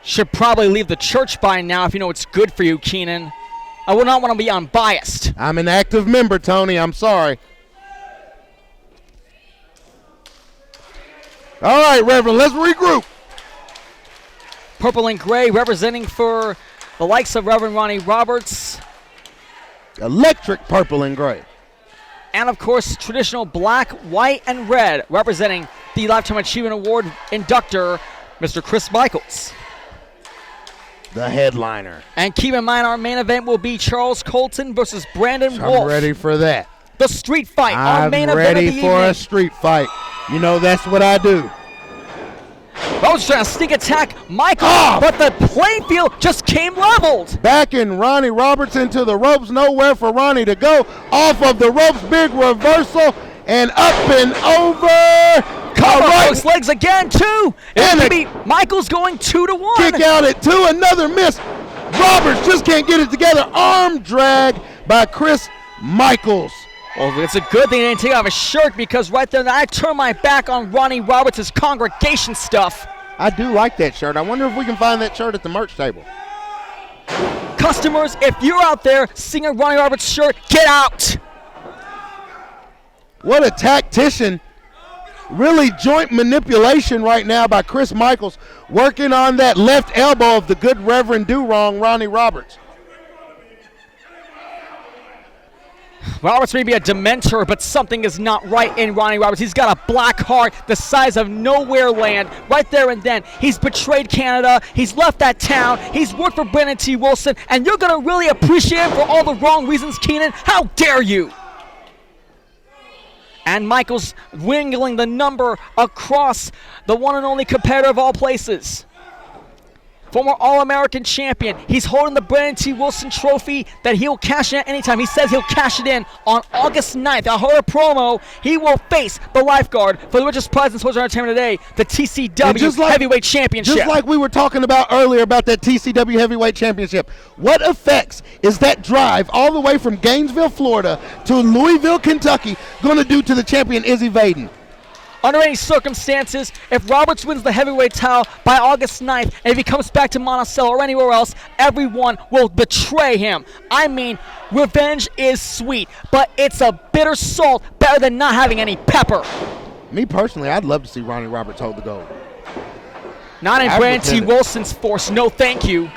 Should probably leave the church by now if you know it's good for you, Keenan. I would not want to be unbiased. I'm an active member, Tony. I'm sorry. All right, Reverend, let's regroup. Purple and gray representing for the likes of Reverend Ronnie Roberts. Electric purple and gray. And, of course, traditional black, white, and red representing the Lifetime Achievement Award inductor, Mr. Chris Michaels. The headliner. And keep in mind, our main event will be Charles Colton versus Brandon Wolf. I'm ready for that. The street fight. Our main event of the evening. I'm ready for a street fight. You know, that's what I do. Rose trying to sneak attack Michael, but the playing field just came leveled. Backing Ronnie Roberts into the ropes. Nowhere for Ronnie to go. Off of the ropes. Big reversal. And up and over. Right. Legs again, too. And maybe Michael's going 2-1. Kick out at 2. Another miss. Roberts just can't get it together. Arm drag by Chris Michaels. Well, it's a good thing he didn't take off his shirt because right there, I turned my back on Ronnie Roberts' congregation stuff. I do like that shirt. I wonder if we can find that shirt at the merch table. Customers, if you're out there seeing a Ronnie Roberts shirt, get out. What a tactician. Really joint manipulation right now by Chris Michaels, working on that left elbow of the good Reverend Do-Wrong, Ronnie Roberts. Roberts may be a dementor, but something is not right in Ronnie Roberts. He's got a black heart the size of nowhere land right there and then. He's betrayed Canada. He's left that town. He's worked for Brandon T. Wilson, and you're going to really appreciate him for all the wrong reasons, Keenan? How dare you? And Michaels wingling the number across the one and only competitor of all places. Former All-American champion. He's holding the Brandon T. Wilson trophy that he'll cash in at any time. He says he'll cash it in on August 9th. I heard a promo. He will face the lifeguard for the richest prize in sports entertainment today, the TCW Heavyweight Championship. Just like we were talking about earlier about that TCW Heavyweight Championship, what effects is that drive all the way from Gainesville, Florida to Louisville, Kentucky going to do to the champion, Izzy Vaden? Under any circumstances, if Roberts wins the heavyweight title by August 9th, and if he comes back to Monticello or anywhere else, everyone will betray him. I mean, revenge is sweet, but it's a bitter salt, better than not having any pepper. Me personally, I'd love to see Ronnie Roberts hold the gold. Not in Brandon T. Wilson's force, no thank you.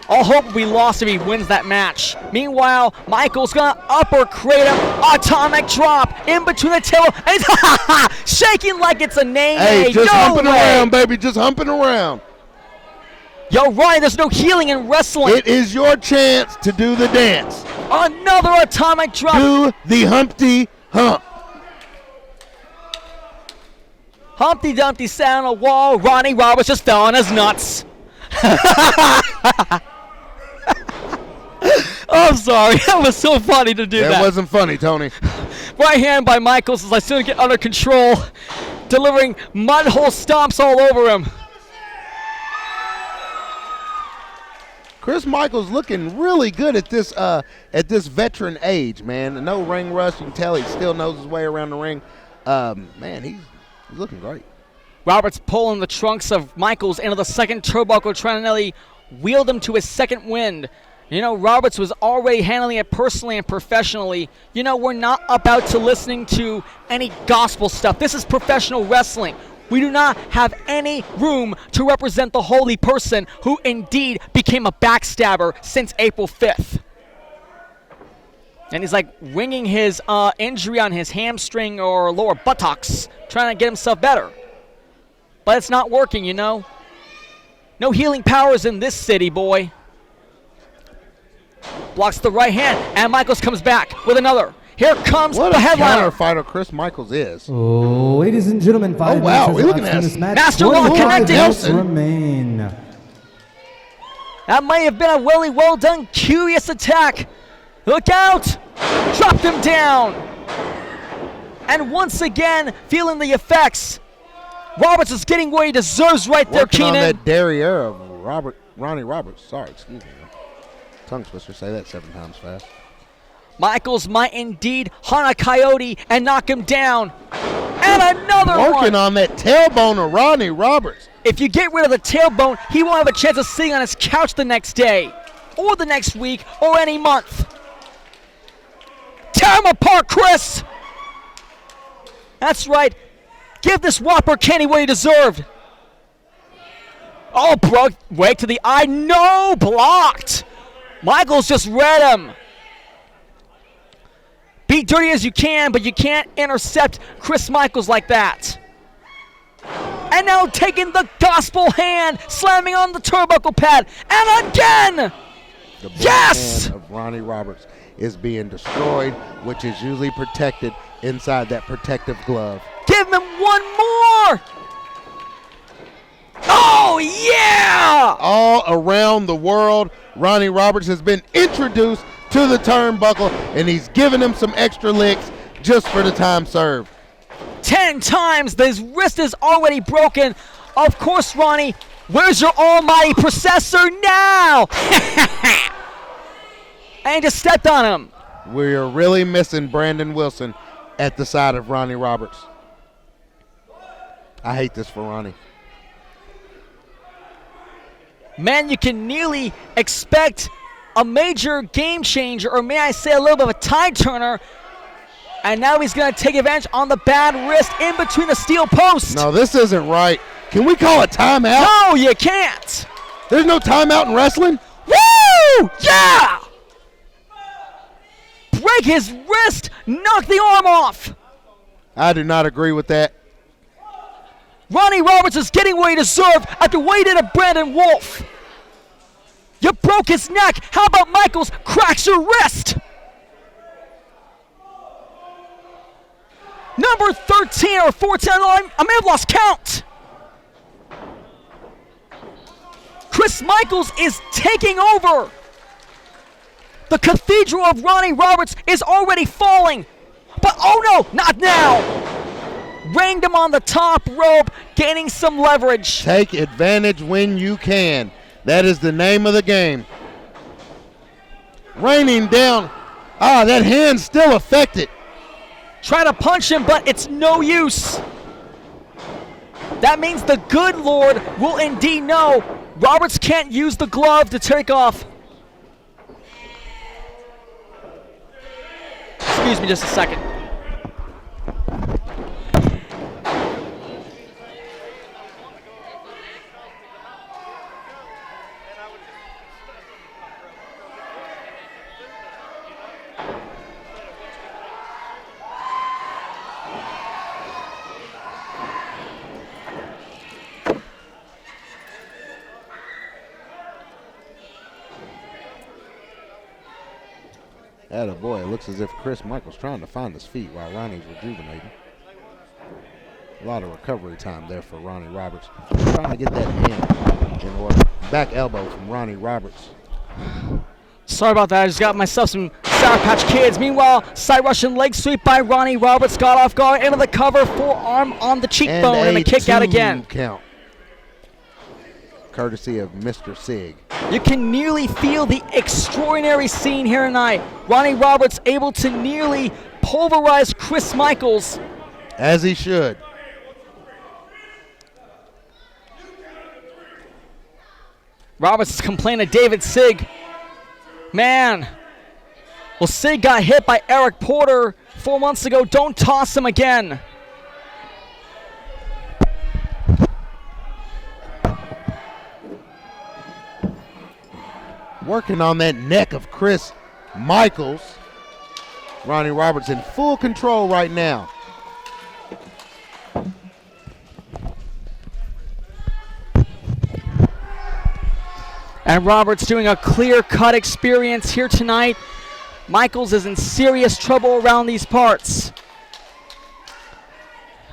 All hope will be lost if he wins that match. Meanwhile, Michael's gonna uppercut him, atomic drop in between the table, and he's shaking like it's a nay. Hey, just humping around, baby, just humping around. Yo, Ryan, there's no healing in wrestling. It is your chance to do the dance. Another atomic drop. Do the Humpty Hump. Humpty Dumpty sat on a wall. Ronnie Roberts just fell on his nuts. I'm sorry. That was so funny to do that. That wasn't funny, Tony. Right hand by Michaels as I soon get under control, delivering mud hole stomps all over him. Chris Michaels looking really good at this veteran age, man. No ring rust. You can tell he still knows his way around the ring. Man, he's looking great. Roberts pulling the trunks of Michaels into the second turnbuckle, trying to nearly wield him to his second wind. You know, Roberts was already handling it personally and professionally. You know, we're not about to listening to any gospel stuff. This is professional wrestling. We do not have any room to represent the holy person who indeed became a backstabber since April 5th. And he's like wringing his injury on his hamstring or lower buttocks, trying to get himself better. But it's not working, you know. No healing powers in this city, boy. Blocks the right hand, and Michaels comes back with another. Here comes the headliner. What a fighter Chris Michaels is. Ladies and gentlemen, 5 minutes we're looking at this match. Master Lock connecting. Remain. That might have been a really well done, curious attack. Look out! Dropped him down. And once again, feeling the effects. Roberts is getting where he deserves right there, Working Keenan. on that derriere of Ronnie Roberts. Sorry, excuse me. Tongue twister, say that 7 times fast. Michaels might indeed hunt a coyote and knock him down. And another one. Working on that tailbone of Ronnie Roberts. If you get rid of the tailbone, he won't have a chance of sitting on his couch the next day, or the next week, or any month. Tear him apart, Chris. That's right. Give this Whopper Kenny what he deserved. Oh, broke right to the eye. No, blocked. Michaels just read him. Be dirty as you can, but you can't intercept Chris Michaels like that. And now taking the gospel hand, slamming on the turnbuckle pad, and again! The yes! hand of Ronnie Roberts is being destroyed, which is usually protected inside that protective glove. Give him one more! Oh, yeah! All around the world, Ronnie Roberts has been introduced to the turnbuckle, and he's giving him some extra licks just for the time served. 10 times. His wrist is already broken. Of course, Ronnie. Where's your almighty processor now? And just stepped on him. We are really missing Brandon Wilson at the side of Ronnie Roberts. I hate this for Ronnie. Man, you can nearly expect a major game changer, or may I say a little bit of a tide turner. And now he's going to take advantage on the bad wrist in between the steel post. No, this isn't right. Can we call a timeout? No, you can't. There's no timeout in wrestling? Woo! Yeah! Break his wrist, knock the arm off. I do not agree with that. Ronnie Roberts is getting what he deserved after what he did to Brandon Wolf. You broke his neck. How about Michaels cracks your wrist? Number 13 or 14, I may have lost count. Chris Michaels is taking over. The cathedral of Ronnie Roberts is already falling. But oh no, not now. Ranged him on the top rope, gaining some leverage. Take advantage when you can. That is the name of the game. Raining down. That hand's still affected. Try to punch him, but it's no use. That means the good Lord will indeed know Roberts can't use the glove to take off. Excuse me just a second. Attaboy, it looks as if Chris Michael's trying to find his feet while Ronnie's rejuvenating. A lot of recovery time there for Ronnie Roberts. Trying to get that hand in order. Back elbow from Ronnie Roberts. Sorry about that. I just got myself some Sour Patch Kids. Meanwhile, side Russian leg sweep by Ronnie Roberts. Got off guard into the cover. Forearm on the cheekbone and a kick out again. Count. Courtesy of Mr. Sig. You can nearly feel the extraordinary scene here tonight. Ronnie Roberts able to nearly pulverize Chris Michaels. As he should. Roberts is complaining to David Sig. Man. Well, Sig got hit by Eric Porter 4 months ago. Don't toss him again. Working on that neck of Chris Michaels. Ronnie Roberts in full control right now. And Roberts doing a clear-cut experience here tonight. Michaels is in serious trouble around these parts.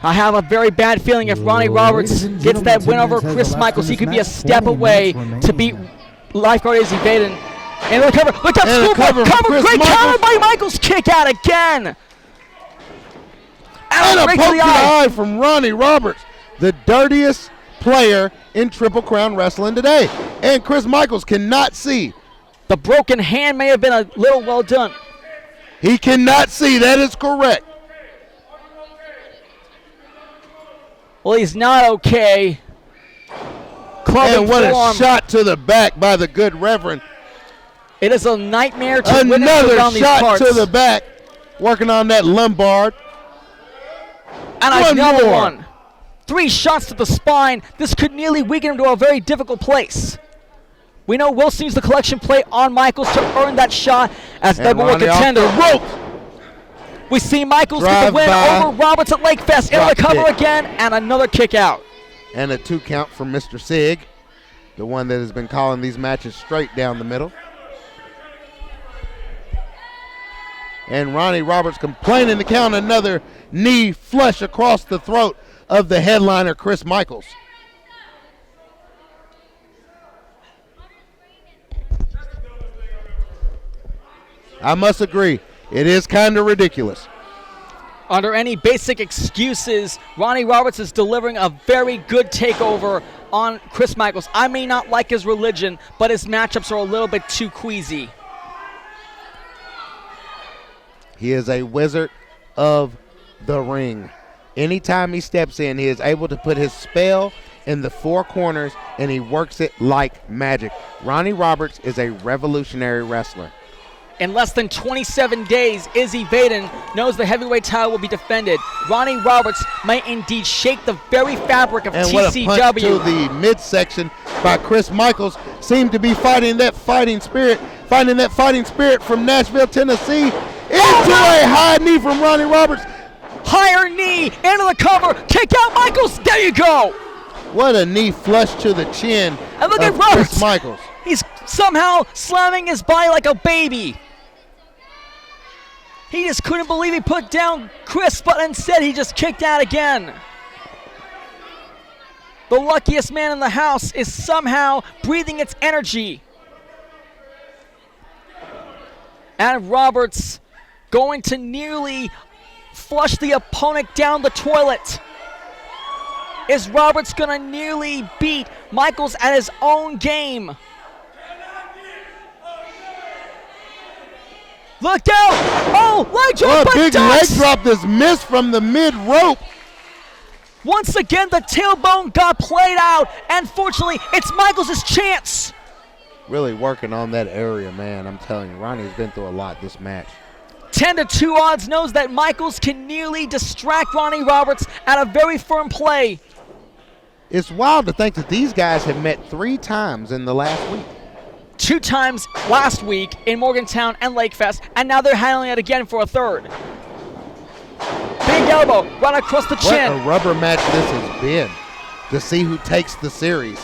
I have a very bad feeling if Ronnie Roberts gets that win over Chris Michaels, he could be a step away to beat lifeguard Izzy Baden. And the cover. Look up, schoolboy cover. Great counter by Michaels. Kick out again. And a poke to the eye from Ronnie Roberts, the dirtiest player in Triple Crown Wrestling today. And Chris Michaels cannot see. The broken hand may have been a little well done. He cannot see. That is correct. Well, he's not okay. And what a shot to the back by the good Reverend. It is a nightmare to witness another around these shot parts. to the back, working on that lumbar. And another one. 3 shots to the spine. This could nearly weaken him to a very difficult place. We know Wilson used the collection plate on Michaels to earn that shot as the number one contender. We see Michaels get the win over Roberts at Lake Fest. In the cover again, and another kick out. And a 2 count from Mr. Sig, the one that has been calling these matches straight down the middle. And Ronnie Roberts complaining to count another knee flush across the throat of the headliner, Chris Michaels. I must agree, it is kind of ridiculous. Under any basic excuses, Ronnie Roberts is delivering a very good takeover on Chris Michaels. I may not like his religion, but his matchups are a little bit too queasy. He is a wizard of the ring. Anytime he steps in, he is able to put his spell in the 4 corners, and he works it like magic. Ronnie Roberts is a revolutionary wrestler. In less than 27 days, Izzy Vaden knows the heavyweight title will be defended. Ronnie Roberts may indeed shake the very fabric of and TCW. What a punch to the midsection by Chris Michaels. Seemed to be fighting that fighting spirit from Nashville, Tennessee. Into a high knee from Ronnie Roberts. Higher knee, into the cover, kick out Michaels, there you go. What a knee flush to the chin and look of at Roberts. Chris Michaels. He's somehow slamming his body like a baby. He just couldn't believe he put down Chris, but instead he just kicked out again. The luckiest man in the house is somehow breathing its energy. And Roberts going to nearly flush the opponent down the toilet. Is Roberts going to nearly beat Michaels at his own game? Look out! Oh, leg drop, but big ducks! leg drop that's missed from the mid-rope. Once again, the tailbone got played out, and fortunately, it's Michaels' chance. Really working on that area, man. I'm telling you, Ronnie's been through a lot this match. 10-2 odds knows that Michaels can nearly distract Ronnie Roberts at a very firm play. It's wild to think that these guys have met 3 times in the last week. 2 times last week in Morgantown and Lakefest, and now they're handling it again for a third. Big elbow right across the chin. What a rubber match this has been to see who takes the series.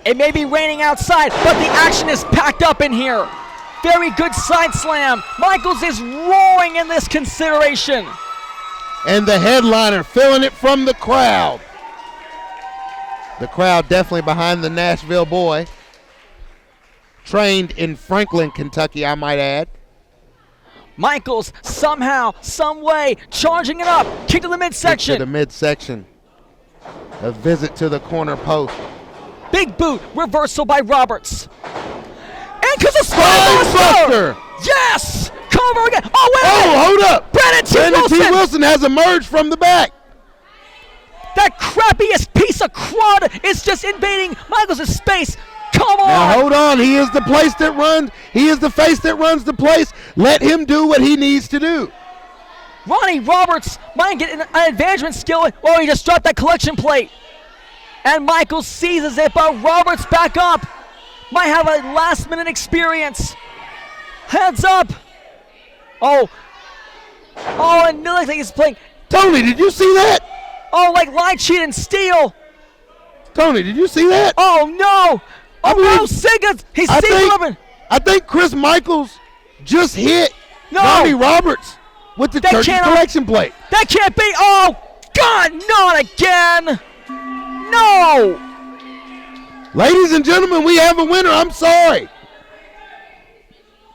It may be raining outside, but the action is packed up in here. Very good side slam. Michaels is roaring in this consideration. And the headliner feeling it from the crowd. The crowd definitely behind the Nashville boy. Trained in Franklin, Kentucky, I might add. Michaels somehow, some way, charging it up. Kick to the midsection. Kick to the midsection. A visit to the corner post. Big boot, reversal by Roberts. And because of Spinebuster! Yes! Cover again. Oh, wait! Oh, hold up! Brandon T. Wilson has emerged from the back. That crappiest piece of crud is just invading Michaels' space. Come on! Now hold on. He is the place that runs. He is the face that runs the place. Let him do what he needs to do. Ronnie Roberts might get an advancement skill. Oh, he just dropped that collection plate. And Michaels seizes it, but Roberts back up. Might have a last-minute experience. Heads up. Oh, and Millie is playing. Tony, did you see that? Oh, like lie, cheat, and steal. Tony, did you see that? Oh, no. Oh, no, Siggins. He's Robin. I think Chris Michaels just hit Ronnie Roberts with the church's collection plate. That can't be. Oh, God, not again. No. Ladies and gentlemen, we have a winner. I'm sorry.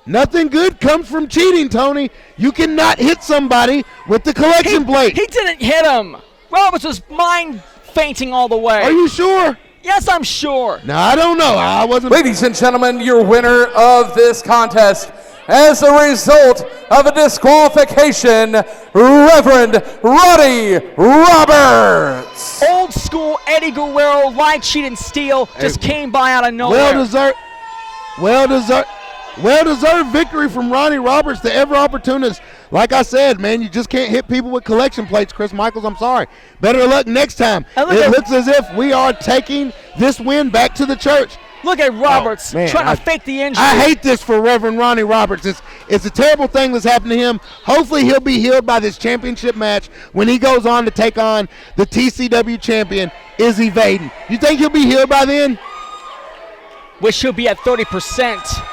Nothing good comes from cheating, Tony. You cannot hit somebody with the collection plate. He didn't hit him. Roberts was mind fainting all the way. Are you sure? Yes, I'm sure. No, I don't know. I wasn't. Ladies and gentlemen, your winner of this contest as a result of a disqualification, Reverend Ronnie Roberts. Old school Eddie Guerrero, lie, cheat, and steal just came by out of nowhere. Well deserved victory from Ronnie Roberts, the ever opportunist. Like I said, man, you just can't hit people with collection plates, Chris Michaels. I'm sorry. Better luck next time. It looks as if we are taking this win back to the church. Look at Roberts trying to fake the injury. I hate this for Reverend Ronnie Roberts. It's a terrible thing that's happened to him. Hopefully he'll be healed by this championship match when he goes on to take on the TCW champion, Izzy Vaden. You think he'll be healed by then? Wish he'll be at 30%.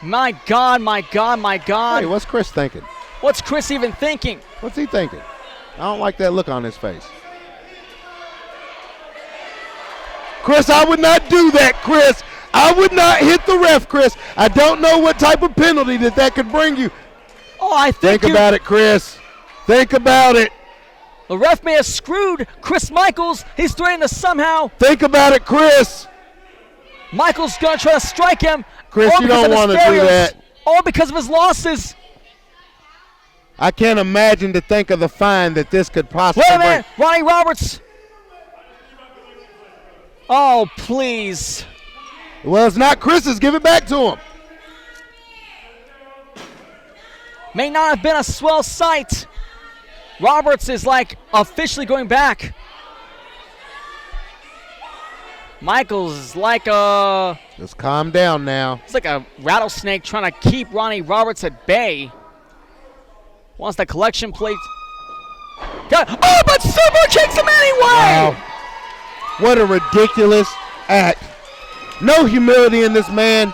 My God, my God, my God. Hey, what's Chris thinking? What's Chris even thinking? What's he thinking? I don't like that look on his face. Chris, I would not do that, Chris. I would not hit the ref, Chris. I don't know what type of penalty that could bring you. Oh, I think about it, Chris. Think about it. The ref may have screwed Chris Michaels. He's threatening to somehow. Think about it, Chris. Michaels going to try to strike him. Chris, you don't want to do that. All because of his losses. I can't imagine to think of the fine that this could possibly bring. Wait a minute. Ronnie Roberts. Oh, please. Well, it's not Chris's. Give it back to him. May not have been a swell sight. Roberts is like officially going back. Michaels is like a... Just calm down now. It's like a rattlesnake trying to keep Ronnie Roberts at bay. Wants that collection plate. Oh, but super kicks him anyway! Wow. What a ridiculous act. No humility in this man.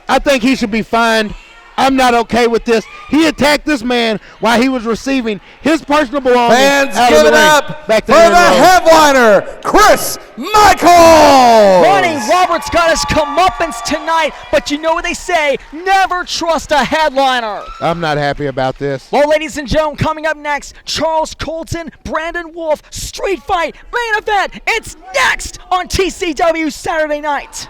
I think he should be fined. I'm not okay with this. He attacked this man while he was receiving his personal belongings. Fans, give it up for the headliner, Chris Michaels! Ronnie Roberts got his comeuppance tonight, but you know what they say, never trust a headliner. I'm not happy about this. Well, ladies and gentlemen, coming up next, Charles Colton, Brandon Wolf, street fight, main event. It's next on TCW Saturday night.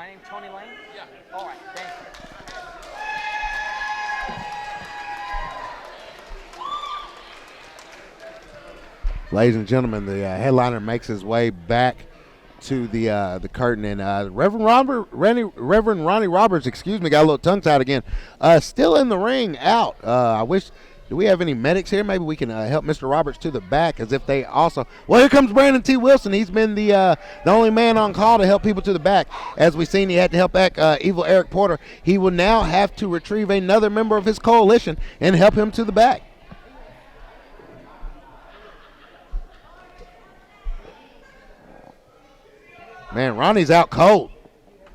my name Tony Lane? Yeah. All right, thank you. Ladies and gentlemen, the headliner makes his way back to the curtain, and Reverend Ronnie Roberts, got a little tongue-tied again, still in the ring, out. Do we have any medics here? Maybe we can help Mr. Roberts to the back, as if they also. Well, here comes Brandon T. Wilson. He's been the only man on call to help people to the back. As we've seen, he had to help back Evil Eric Porter. He will now have to retrieve another member of his coalition and help him to the back. Man, Ronnie's out cold.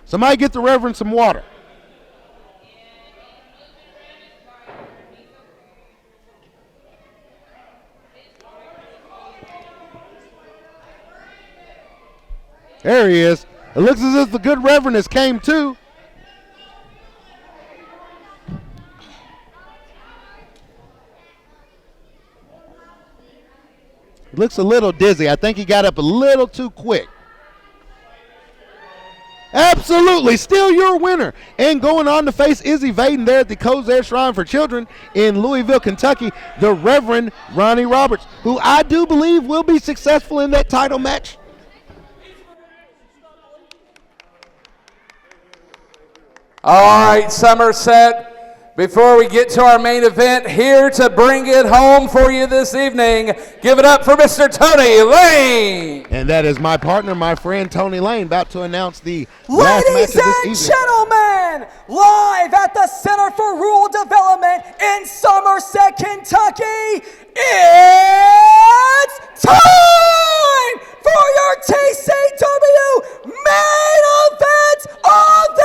Somebody get the Reverend some water. There he is. It looks as if the good Reverend has came too. He looks a little dizzy. I think he got up a little too quick. Absolutely, still your winner. And going on to face Izzy Vaden there at the Kozer Shrine for Children in Louisville, Kentucky, the Reverend Ronnie Roberts, who I do believe will be successful in that title match. All right, Somerset, before we get to our main event, here to bring it home for you this evening, give it up for Mr. Tony Lane. And that is my partner, my friend Tony Lane, about to announce the last match of this evening. Ladies and gentlemen, live at the Center for Rural Development in Somerset, Kentucky, it's time for your TCW main event of the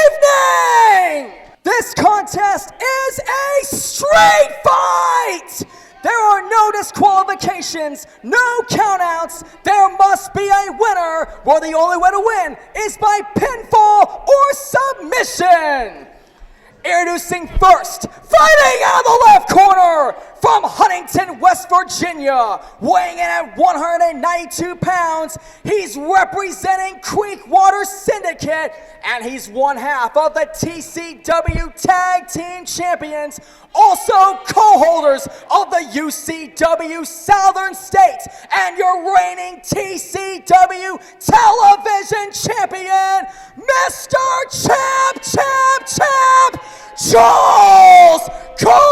evening! This contest is a straight fight! There are no disqualifications, no countouts. There must be a winner, where the only way to win is by pinfall or submission. Introducing first, fighting out of the left corner, from Huntington, West Virginia, weighing in at 192 pounds, he's representing Creekwater Syndicate, and he's one half of the TCW Tag Team Champions, also co-holders of the UCW Southern States, and your reigning TCW Television Champion, Mr. Champ, Charles Colton!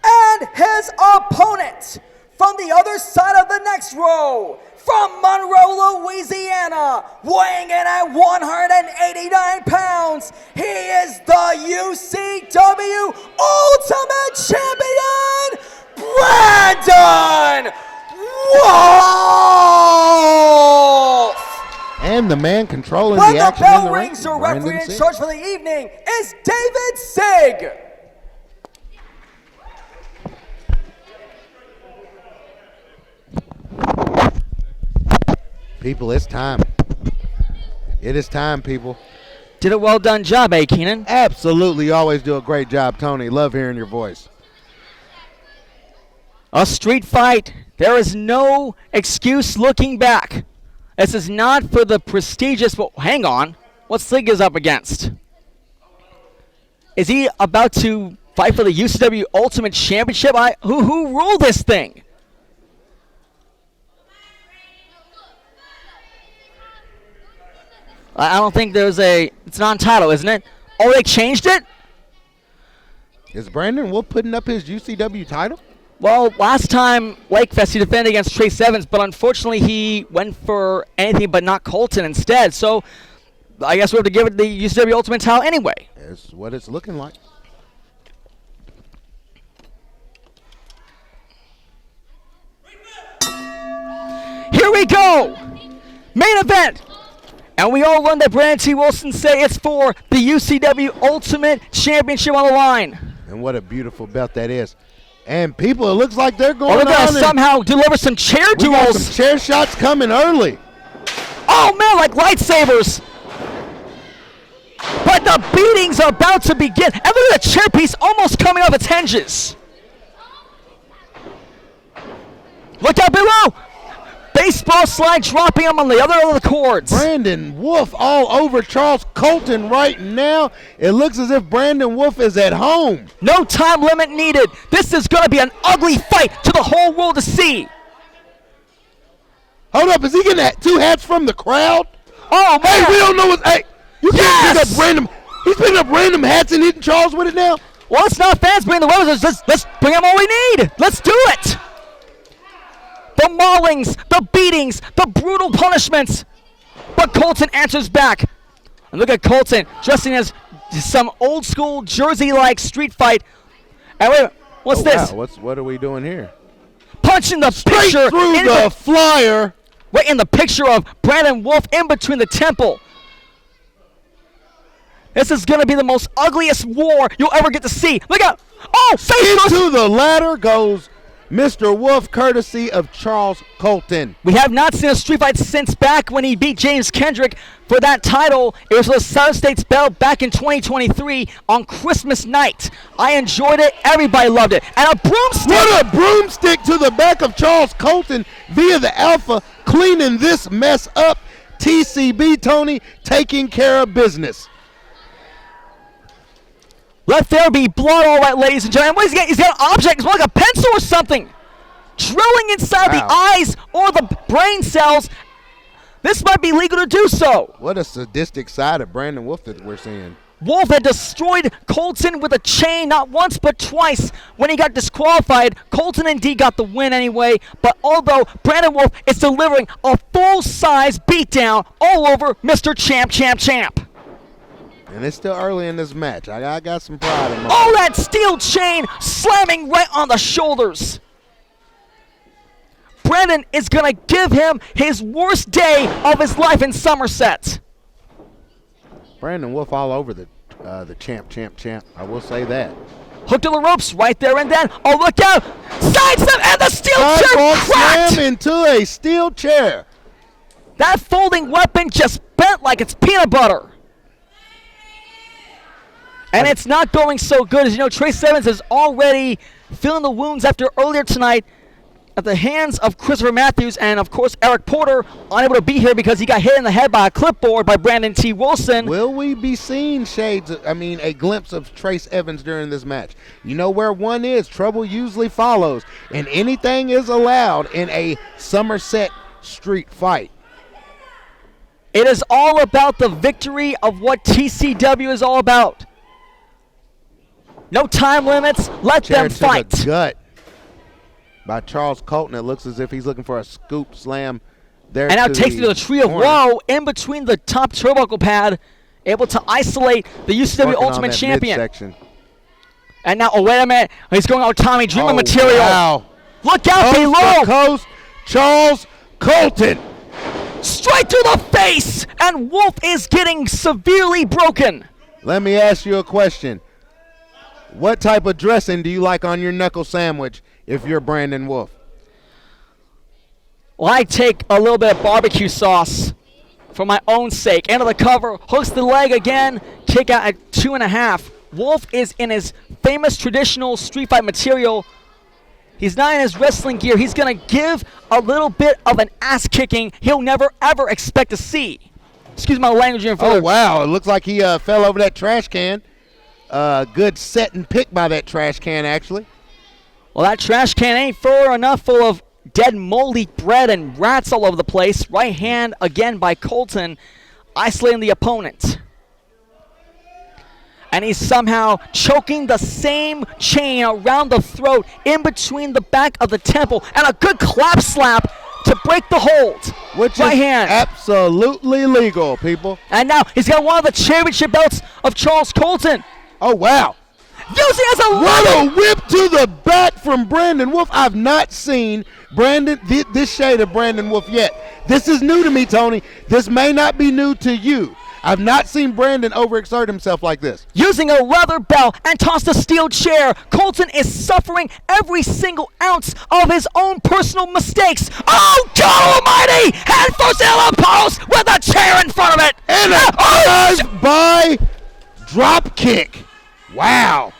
And his opponent from the other side of the next row, from Monroe, Louisiana, weighing in at 189 pounds, he is the UCW Ultimate Champion, Brandon Wolf! And the man controlling when the action bell in the ring, rings, your referee in charge for the evening is David Sig. People, it's time. It is time, people. Did a well done job, Keenan? Absolutely. You always do a great job, Tony. Love hearing your voice. A street fight. There is no excuse looking back. This is not for the prestigious, but hang on. What Sig is up against? Is he about to fight for the UCW Ultimate Championship? Who ruled this thing? I don't think there's it's non-title, isn't it? Oh, they changed it? Is Brandon Wolf putting up his UCW title? Well, last time Lakefest he defended against Trace Evans, but unfortunately he went for anything but not Colton instead. So I guess we have to give it the UCW Ultimate title anyway. That's what it's looking like. Here we go! Main event! And we all learned that Brandon T. Wilson say it's for the UCW Ultimate Championship on the line. And what a beautiful belt that is. And people, it looks like they're going they're going to somehow deliver some chair duels. We got some chair shots coming early. Oh, man, like lightsabers. But the beatings are about to begin. And look at the chair piece almost coming off its hinges. Look out below! Baseball slide dropping him on the other end of the cords. Brandon Wolf all over Charles Colton right now. It looks as if Brandon Wolf is at home. No time limit needed. This is going to be an ugly fight to the whole world to see. Hold up, is he getting 2 hats from the crowd? Oh, man. Hey, we don't know what, hey, you can't pick up random, he's picking up random hats and hitting Charles with it now? Well, it's not fans bringing the weapons. Let's bring them all we need. Let's do it. The maulings, the beatings, the brutal punishments. But Colton answers back. And look at Colton dressing as some old school Jersey-like street fight. And wait, what's this? Wow. What are we doing here? Punching the Straight picture through the flyer. Right in the picture of Brandon Wolf in between the temple. This is going to be the most ugliest war you'll ever get to see. Look out. Oh, into the ladder goes Mr. Wolf, courtesy of Charles Colton. We have not seen a street fight since back when he beat James Kendrick for that title. It was the South States belt back in 2023 on Christmas night. I enjoyed it. Everybody loved it. And a broomstick. What a broomstick to the back of Charles Colton via the Alpha, cleaning this mess up. TCB, Tony, taking care of business. Let there be blood, all right, ladies and gentlemen. What is he got? He's got an object. It's more like a pencil or something. Drilling inside the eyes or the brain cells. This might be legal to do so. What a sadistic side of Brandon Wolf that we're seeing. Wolf had destroyed Colton with a chain not once but twice. When he got disqualified, Colton indeed got the win anyway. But although Brandon Wolf is delivering a full-size beatdown all over Mr. Champ, Champ, Champ. And it's still early in this match. I got some pride in my Oh, that steel chain slamming right on the shoulders. Brandon is going to give him his worst day of his life in Somerset. Brandon Wolf all over the champ. I will say that. Hooked to the ropes right there and then. Oh, look out. Sidestep and the steel chair cracked. Slam into a steel chair. That folding weapon just bent like it's peanut butter. And it's not going so good. As you know, Trace Evans is already feeling the wounds after earlier tonight at the hands of Christopher Matthews and, of course, Eric Porter, unable to be here because he got hit in the head by a clipboard by Brandon T. Wilson. Will we be seeing a glimpse of Trace Evans during this match? You know where one is, trouble usually follows, and anything is allowed in a Somerset street fight. It is all about the victory of what TCW is all about. No time limits. Let them fight. The gut by Charles Colton. It looks as if he's looking for a scoop slam there. And now takes it to the tree of woe in between the top turnbuckle pad, able to isolate the UCW Ultimate Champion. Midsection. And now, oh, wait a minute. He's going out Tommy Dreamer material. Wow. Look out below. Coast, Charles Colton. Straight to the face. And Wolf is getting severely broken. Let me ask you a question. What type of dressing do you like on your knuckle sandwich if you're Brandon Wolf? Well, I take a little bit of barbecue sauce for my own sake. End of the cover, hooks the leg again, kick out at 2.5. Wolf is in his famous traditional street fight material. He's not in his wrestling gear. He's going to give a little bit of an ass kicking he'll never, ever expect to see. Excuse my language here. Oh, wow. It looks like he fell over that trash can. Good set and pick by that trash can, actually. Well, that trash can ain't full enough full of dead moldy bread and rats all over the place. Right hand again by Colton, isolating the opponent. And he's somehow choking the same chain around the throat in between the back of the temple. And a good clap slap to break the hold. Which right is hand. Absolutely legal, people. And now he's got one of the championship belts of Charles Colton. Oh, wow. Using as a what a whip to the back from Brandon Wolf. I've not seen this shade of Brandon Wolf yet. This is new to me, Tony. This may not be new to you. I've not seen Brandon overexert himself like this. Using a leather belt and tossed a steel chair, Colton is suffering every single ounce of his own personal mistakes. Oh, God almighty! Head first in the post with a chair in front of it! And a drive-by drop kick. Wow.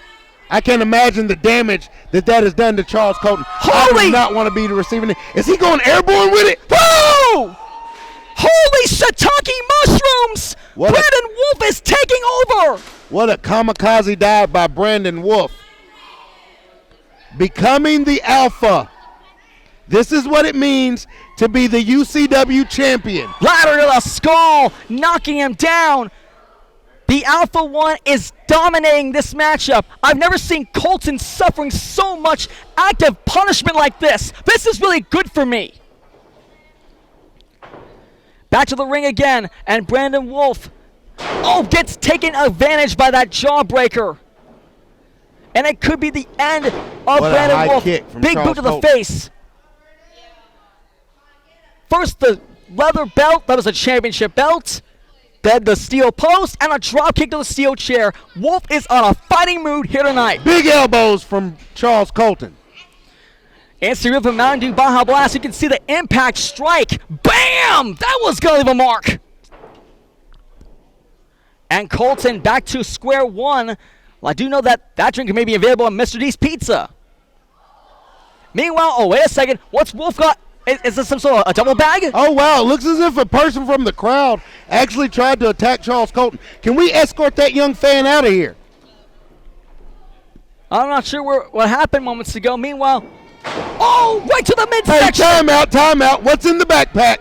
I can't imagine the damage that has done to Charles Colton. I do not want to be the receiving end. Is he going airborne with it? Whoa! Holy shiitake mushrooms! Brandon Wolf is taking over! What a kamikaze dive by Brandon Wolf. Becoming the alpha. This is what it means to be the UCW champion. Ladder to the skull, knocking him down. The Alpha One is dominating this matchup. I've never seen Colton suffering so much active punishment like this. This is really good for me. Back to the ring again, and Brandon Wolf, gets taken advantage by that jawbreaker. And it could be the end of Brandon Wolf. Big boot to the face. First the leather belt, that was a championship belt. Then the steel post and a drop kick to the steel chair. Wolf is on a fighting mood here tonight. Big elbows from Charles Colton. Instant rip from Mountain Dew Baja Blast. You can see the impact strike. Bam! That was going to leave a mark. And Colton back to square one. Well, I do know that drink may be available at Mr. D's Pizza. Meanwhile, wait a second. What's Wolf got? Is this some sort of a double bag? Oh, wow. It looks as if a person from the crowd actually tried to attack Charles Colton. Can we escort that young fan out of here? I'm not sure what happened moments ago. Meanwhile, right to the midsection. Hey, time out. What's in the backpack?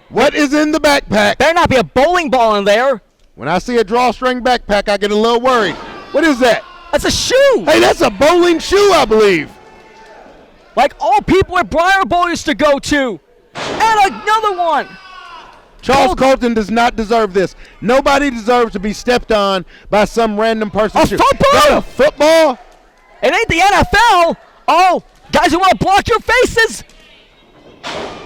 What is in the backpack? Better not be a bowling ball in there. When I see a drawstring backpack, I get a little worried. What is that? That's a shoe. Hey, that's a bowling shoe, I believe. Like all people at Briar Bowl used to go to. And another one. Charles Colton does not deserve this. Nobody deserves to be stepped on by some random person. Football? A football? It ain't the NFL. Guys who want to block your faces.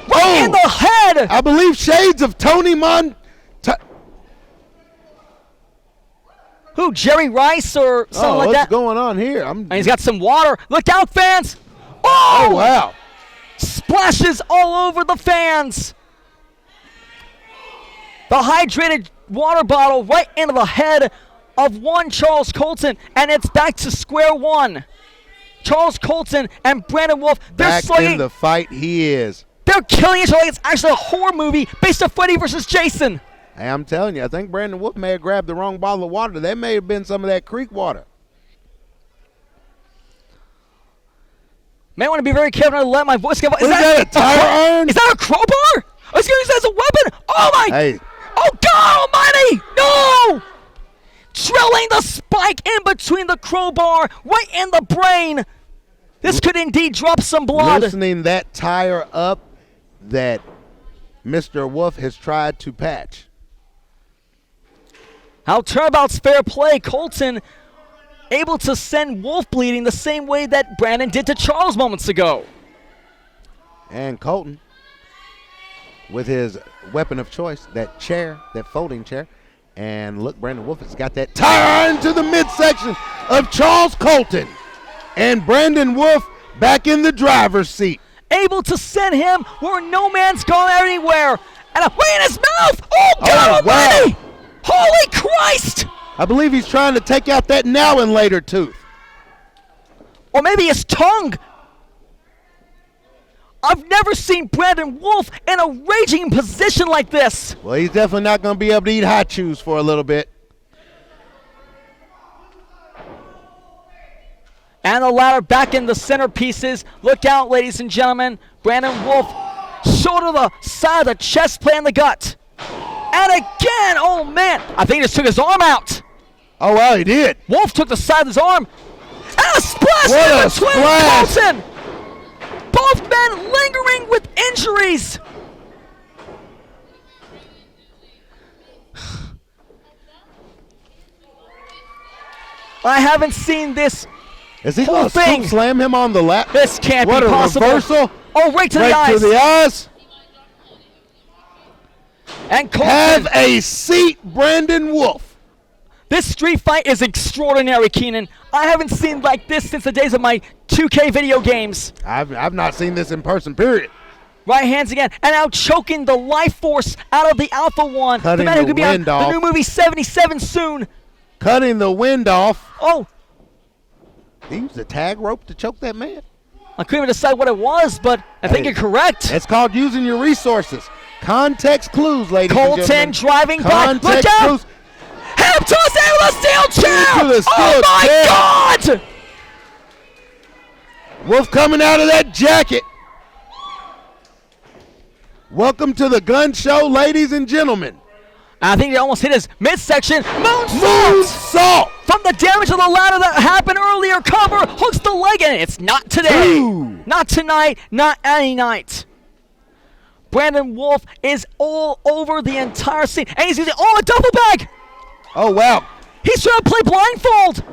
Right in the head. I believe shades of Tony Who, Jerry Rice or something like that? What's going on here? And he's got some water. Look out, fans. Oh, wow. Splashes all over the fans. The hydrated water bottle right into the head of one Charles Colton, and it's back to square one. Charles Colton and Brandon Wolf, back in the fight he is. They're killing each other like it's actually a horror movie based on Freddy versus Jason. Hey, I'm telling you, I think Brandon Wolf may have grabbed the wrong bottle of water. That may have been some of that creek water. May want to be very careful not to let my voice get. Is that a tire iron? Is that a crowbar? I was going to use that as a weapon. Oh my! Hey. Oh God Almighty! No! Drilling the spike in between the crowbar, right in the brain. This could indeed drop some blood. Loosening that tire up that Mr. Wolf has tried to patch. How turnabout's fair play. Colton able to send Wolf bleeding the same way that Brandon did to Charles moments ago. And Colton, with his weapon of choice, that chair, that folding chair. And look, Brandon Wolf has got that tire into the midsection of Charles Colton. And Brandon Wolf back in the driver's seat. Able to send him where no man's gone anywhere. And a way in his mouth. Oh, God Almighty! Wow. Holy Christ! I believe he's trying to take out that now and later tooth. Or maybe his tongue. I've never seen Brandon Wolf in a raging position like this. Well, he's definitely not going to be able to eat hot chews for a little bit. And the ladder back in the centerpieces. Look out, ladies and gentlemen. Brandon Wolf, shoulder to the side of the chest, playing the gut. And again, oh man, I think he just took his arm out. Oh, wow, he did. Wolf took the side of his arm. And a splash what in between Colton. Both men lingering with injuries. I haven't seen this. Is he going to slam him on the lap? This can't be possible. What a reversal. Oh, right to the eyes. Right to the eyes. And Colton. Have a seat, Brandon Wolf. This street fight is extraordinary, Keenan. I haven't seen like this since the days of my 2K video games. I've not seen this in person, period. Right hands again. And now choking the life force out of the Alpha One. Cutting the man who could be on wind off. the new movie 77 soon. Cutting the wind off. Oh. He used a tag rope to choke that man. I couldn't even decide what it was, but I think you're correct. It's called using your resources. Context clues, ladies and Colton gentlemen. driving by. Look out! Clues. Hip toss into the steel chair! Into the steel Oh my chair. God! Wolf coming out of that jacket. Welcome to the gun show, ladies and gentlemen. I think he almost hit his midsection. Moonsault! From the damage of the ladder that happened earlier. Cover, hooks the leg in. It's not today. Not tonight, not any night. Brandon Wolf is all over the entire scene. And he's using, a double bag! Oh, wow. He's trying to play blindfold.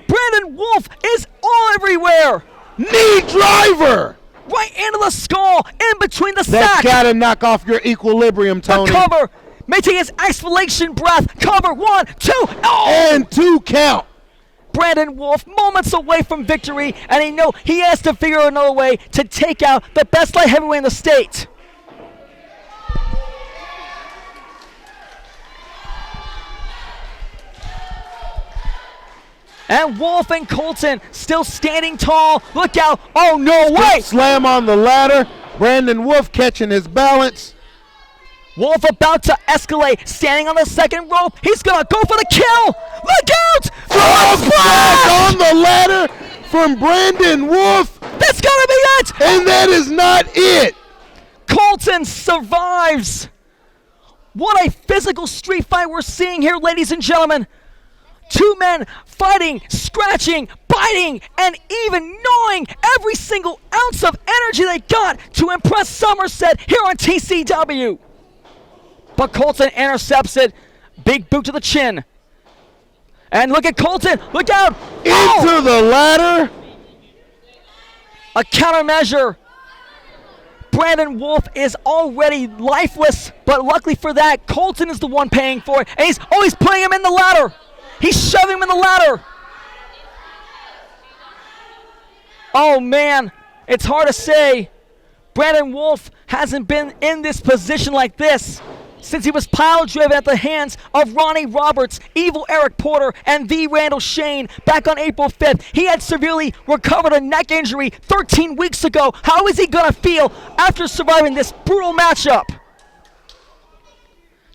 Brandon Wolf is all everywhere. Knee driver! Right into the skull, in between the That's sack. got to knock off your equilibrium, Tony. The cover, making his exhalation breath. Cover, 1, 2, and 2 count. Brandon Wolf moments away from victory, and he has to figure out another way to take out the best light heavyweight in the state. And Wolf and Colton still standing tall. Look out. Oh, no way. Slam on the ladder. Brandon Wolf catching his balance. Wolf about to escalate. Standing on the second rope. He's going to go for the kill. Look out. Splash on the ladder from Brandon Wolf. That's got to be it. And that is not it. Colton survives. What a physical street fight we're seeing here, ladies and gentlemen. 2 men fighting, scratching, biting, and even gnawing every single ounce of energy they got to impress Somerset here on TCW. But Colton intercepts it. Big boot to the chin. And look at Colton. Look out. Into the ladder. A countermeasure. Brandon Wolf is already lifeless, but luckily for that, Colton is the one paying for it. And he's putting him in the ladder. He's shoving him in the ladder. Oh, man. It's hard to say. Brandon Wolf hasn't been in this position like this since he was pile-driven at the hands of Ronnie Roberts, Evil Eric Porter, and the Randall Shane back on April 5th. He had severely recovered a neck injury 13 weeks ago. How is he going to feel after surviving this brutal matchup?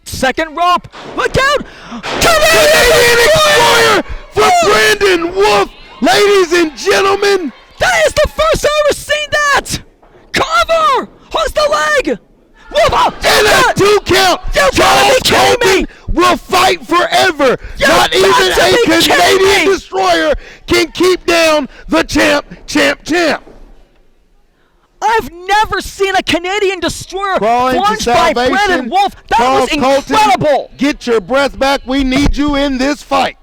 Second rope. Look out! Canadian Explorer for Brandon Wolf, ladies and gentlemen. That is the first I've ever seen that. Cover. Hooks the leg. Wolf out. And a 2 count. Charles Colton will fight forever. Not even a Canadian destroyer can keep down the champ. I've never seen a Canadian destroyer Crawling plunged by Brandon Wolf. That Charles was incredible. Colton, get your breath back. We need you in this fight.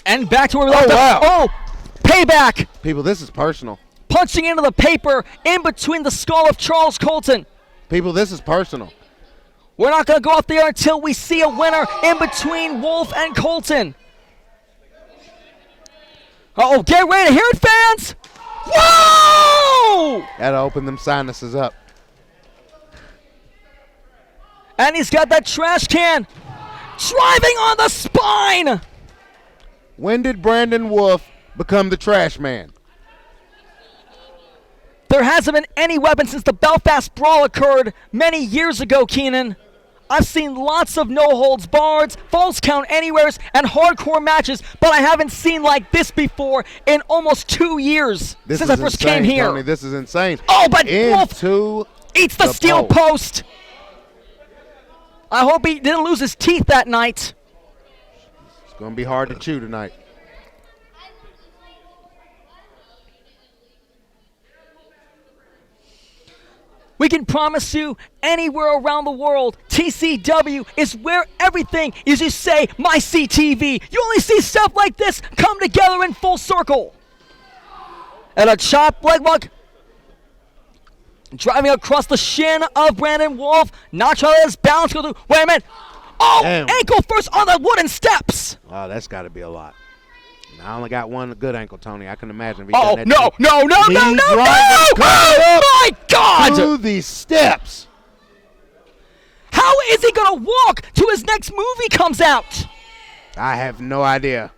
And back to where we left off. Oh, payback. People, this is personal. Punching into the paper in between the skull of Charles Colton. People, this is personal. We're not going to go out there until we see a winner in between Wolf and Colton. Uh-oh, get ready to hear it, fans. Whoa! Gotta open them sinuses up. And he's got that trash can driving on the spine. When did Brandon Wolf become the trash man? There hasn't been any weapon since the Belfast Brawl occurred many years ago, Keenan. I've seen lots of no-holds-barred, false count anywheres, and hardcore matches, but I haven't seen like this before in almost 2 years since I first came here. Tony, this is insane. Oh, but Wolf eats the steel post. I hope he didn't lose his teeth that night. It's going to be hard to chew tonight. We can promise you anywhere around the world, TCW is where everything is, you say, my CTV. You only see stuff like this come together in full circle. And a chop leg lock. Driving across the shin of Brandon Wolf. Not trying to let his balance go through. Wait a minute. Oh, damn. Ankle first on the wooden steps. Wow, that's got to be a lot. I only got one good ankle, Tony. I can imagine. If he Oh, done that no, to- no, no, no, Knee no, driver no! coming Oh, up my God! To the steps. How is he going to walk till his next movie comes out? I have no idea.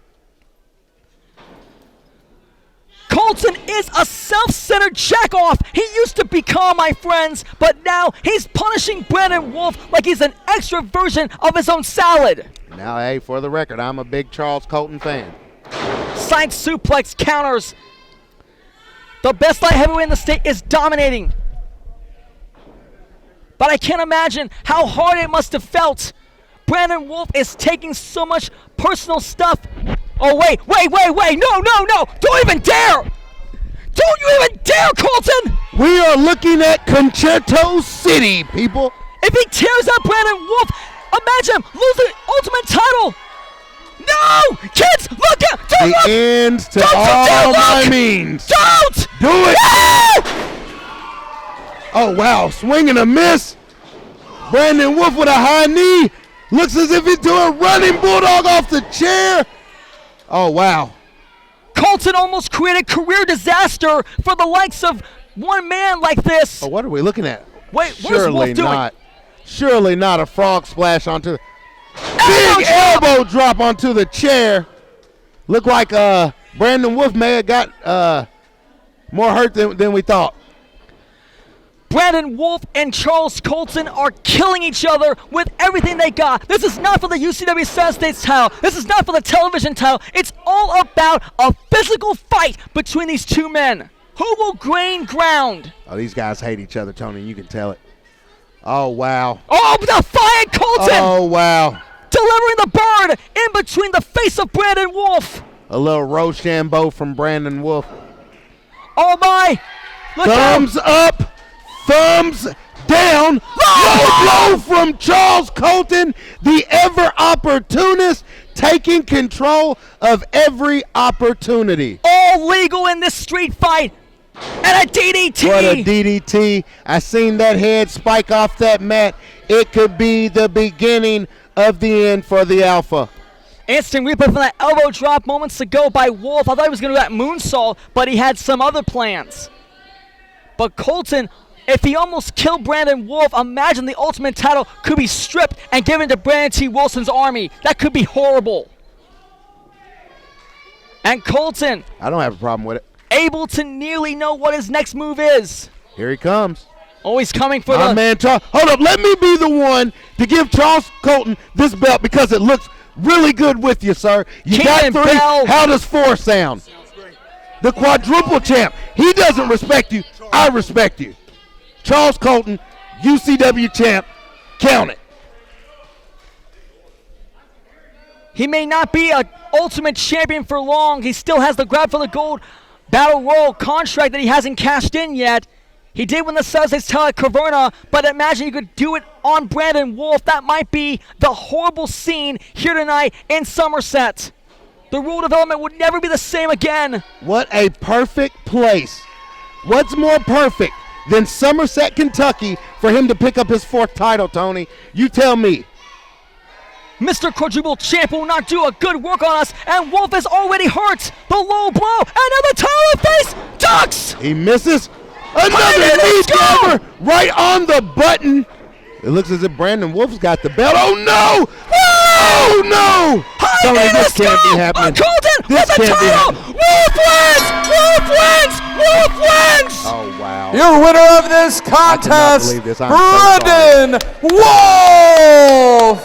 Colton is a self-centered jackoff. He used to be calm, my friends, but now he's punishing Brandon Wolf like he's an extra version of his own salad. Now, hey, for the record, I'm a big Charles Colton fan. Side suplex counters. The best light heavyweight in the state is dominating. But I can't imagine how hard it must have felt. Brandon Wolf is taking so much personal stuff. Oh, wait. No. Don't even dare. Don't you even dare, Colton. We are looking at Concerto City, people. If he tears up Brandon Wolf, imagine him lose the Ultimate title. No! Kids, look at don't the look! ends to don't all my look! means. Don't! Do it! No! Oh, wow. Swing and a miss. Brandon Wolf with a high knee. Looks as if he's doing a running bulldog off the chair. Oh, wow. Colton almost created career disaster for the likes of one man like this. Oh, what are we looking at? Wait, what is Wolf doing? Surely not a frog splash onto the big elbow drop onto the chair. Looked like Brandon Wolf may have got more hurt than we thought. Brandon Wolf and Charles Colton are killing each other with everything they got. This is not for the UCW South States title. This is not for the television title. It's all about a physical fight between these two men. Who will gain ground? Oh, these guys hate each other, Tony. You can tell it. Oh, wow. Oh, the fired Colton! Oh, wow. Delivering the bird in between the face of Brandon Wolf. A little Rochambeau from Brandon Wolf. Oh, my. Look Thumbs out. up. Thumbs down. Low blow from Charles Colton, the ever opportunist, taking control of every opportunity. All legal in this street fight. And a DDT. What a DDT. I seen that head spike off that mat. It could be the beginning of the end for the Alpha. Instant replay from that elbow drop moments ago by Wolf. I thought he was going to do that moonsault, but he had some other plans. But Colton, if he almost killed Brandon Wolf, imagine the Ultimate title could be stripped and given to Brandon T. Wilson's army. That could be horrible. And Colton, I don't have a problem with it. Able to nearly know what his next move is. Here he comes. Oh, he's coming for my man, Charles. Hold up. Let me be the one to give Charles Colton this belt because it looks really good with you, sir. You got 3. Bell. How does 4 sound? The quadruple champ. He doesn't respect you. I respect you. Charles Colton, UCW champ. Count it. He may not be an Ultimate champion for long. He still has the grab for the gold Battle Royal contract that he hasn't cashed in yet. He did win the Southside title at Caverna, but imagine you could do it on Brandon Wolf. That might be the horrible scene here tonight in Somerset. The rule development would never be the same again. What a perfect place. What's more perfect than Somerset, Kentucky, for him to pick up his 4th title, Tony? You tell me. Mr. Quadruple Champ will not do a good work on us, and Wolf is already hurt. The low blow, another title face, ducks! He misses. Another knee driver right on the button. It looks as if Brandon Wolf's got the belt. Oh, no! Oh, no! Tony, this can't be happening. Colton This with the can't be title! happening. Wolf wins! Wolf wins! Wolf wins! Oh, wow. Your winner of this contest, believe this. I'm so Brandon Wolf!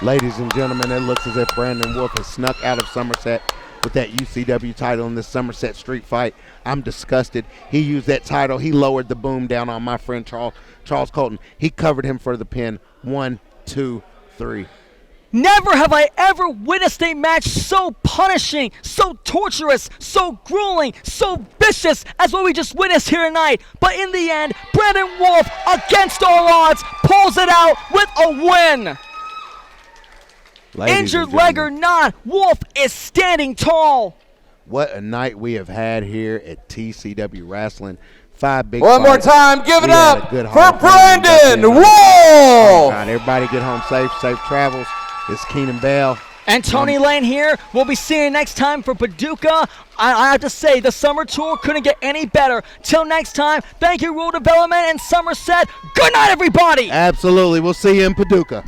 Ladies and gentlemen, it looks as if Brandon Wolf has snuck out of Somerset with that UCW title in this Somerset street fight. I'm disgusted. He used that title. He lowered the boom down on my friend Charles Colton. He covered him for the pin. 1, 2, 3. Never have I ever witnessed a match so punishing, so torturous, so grueling, so vicious as what we just witnessed here tonight. But in the end, Brandon Wolf, against all odds, pulls it out with a win. Injured leg or not, Wolf is standing tall. What a night we have had here at TCW Wrestling. 5 big One more fights. time, give it We had up a good for Hall of Fame Brandon induction. Wolf! All right, everybody get home safe. Safe travels. It's Keenan Bell. And Tony Lane here. We'll be seeing you next time for Paducah. I have to say, the summer tour couldn't get any better. Till next time, thank you, Rule Development and Somerset. Good night, everybody. Absolutely. We'll see you in Paducah.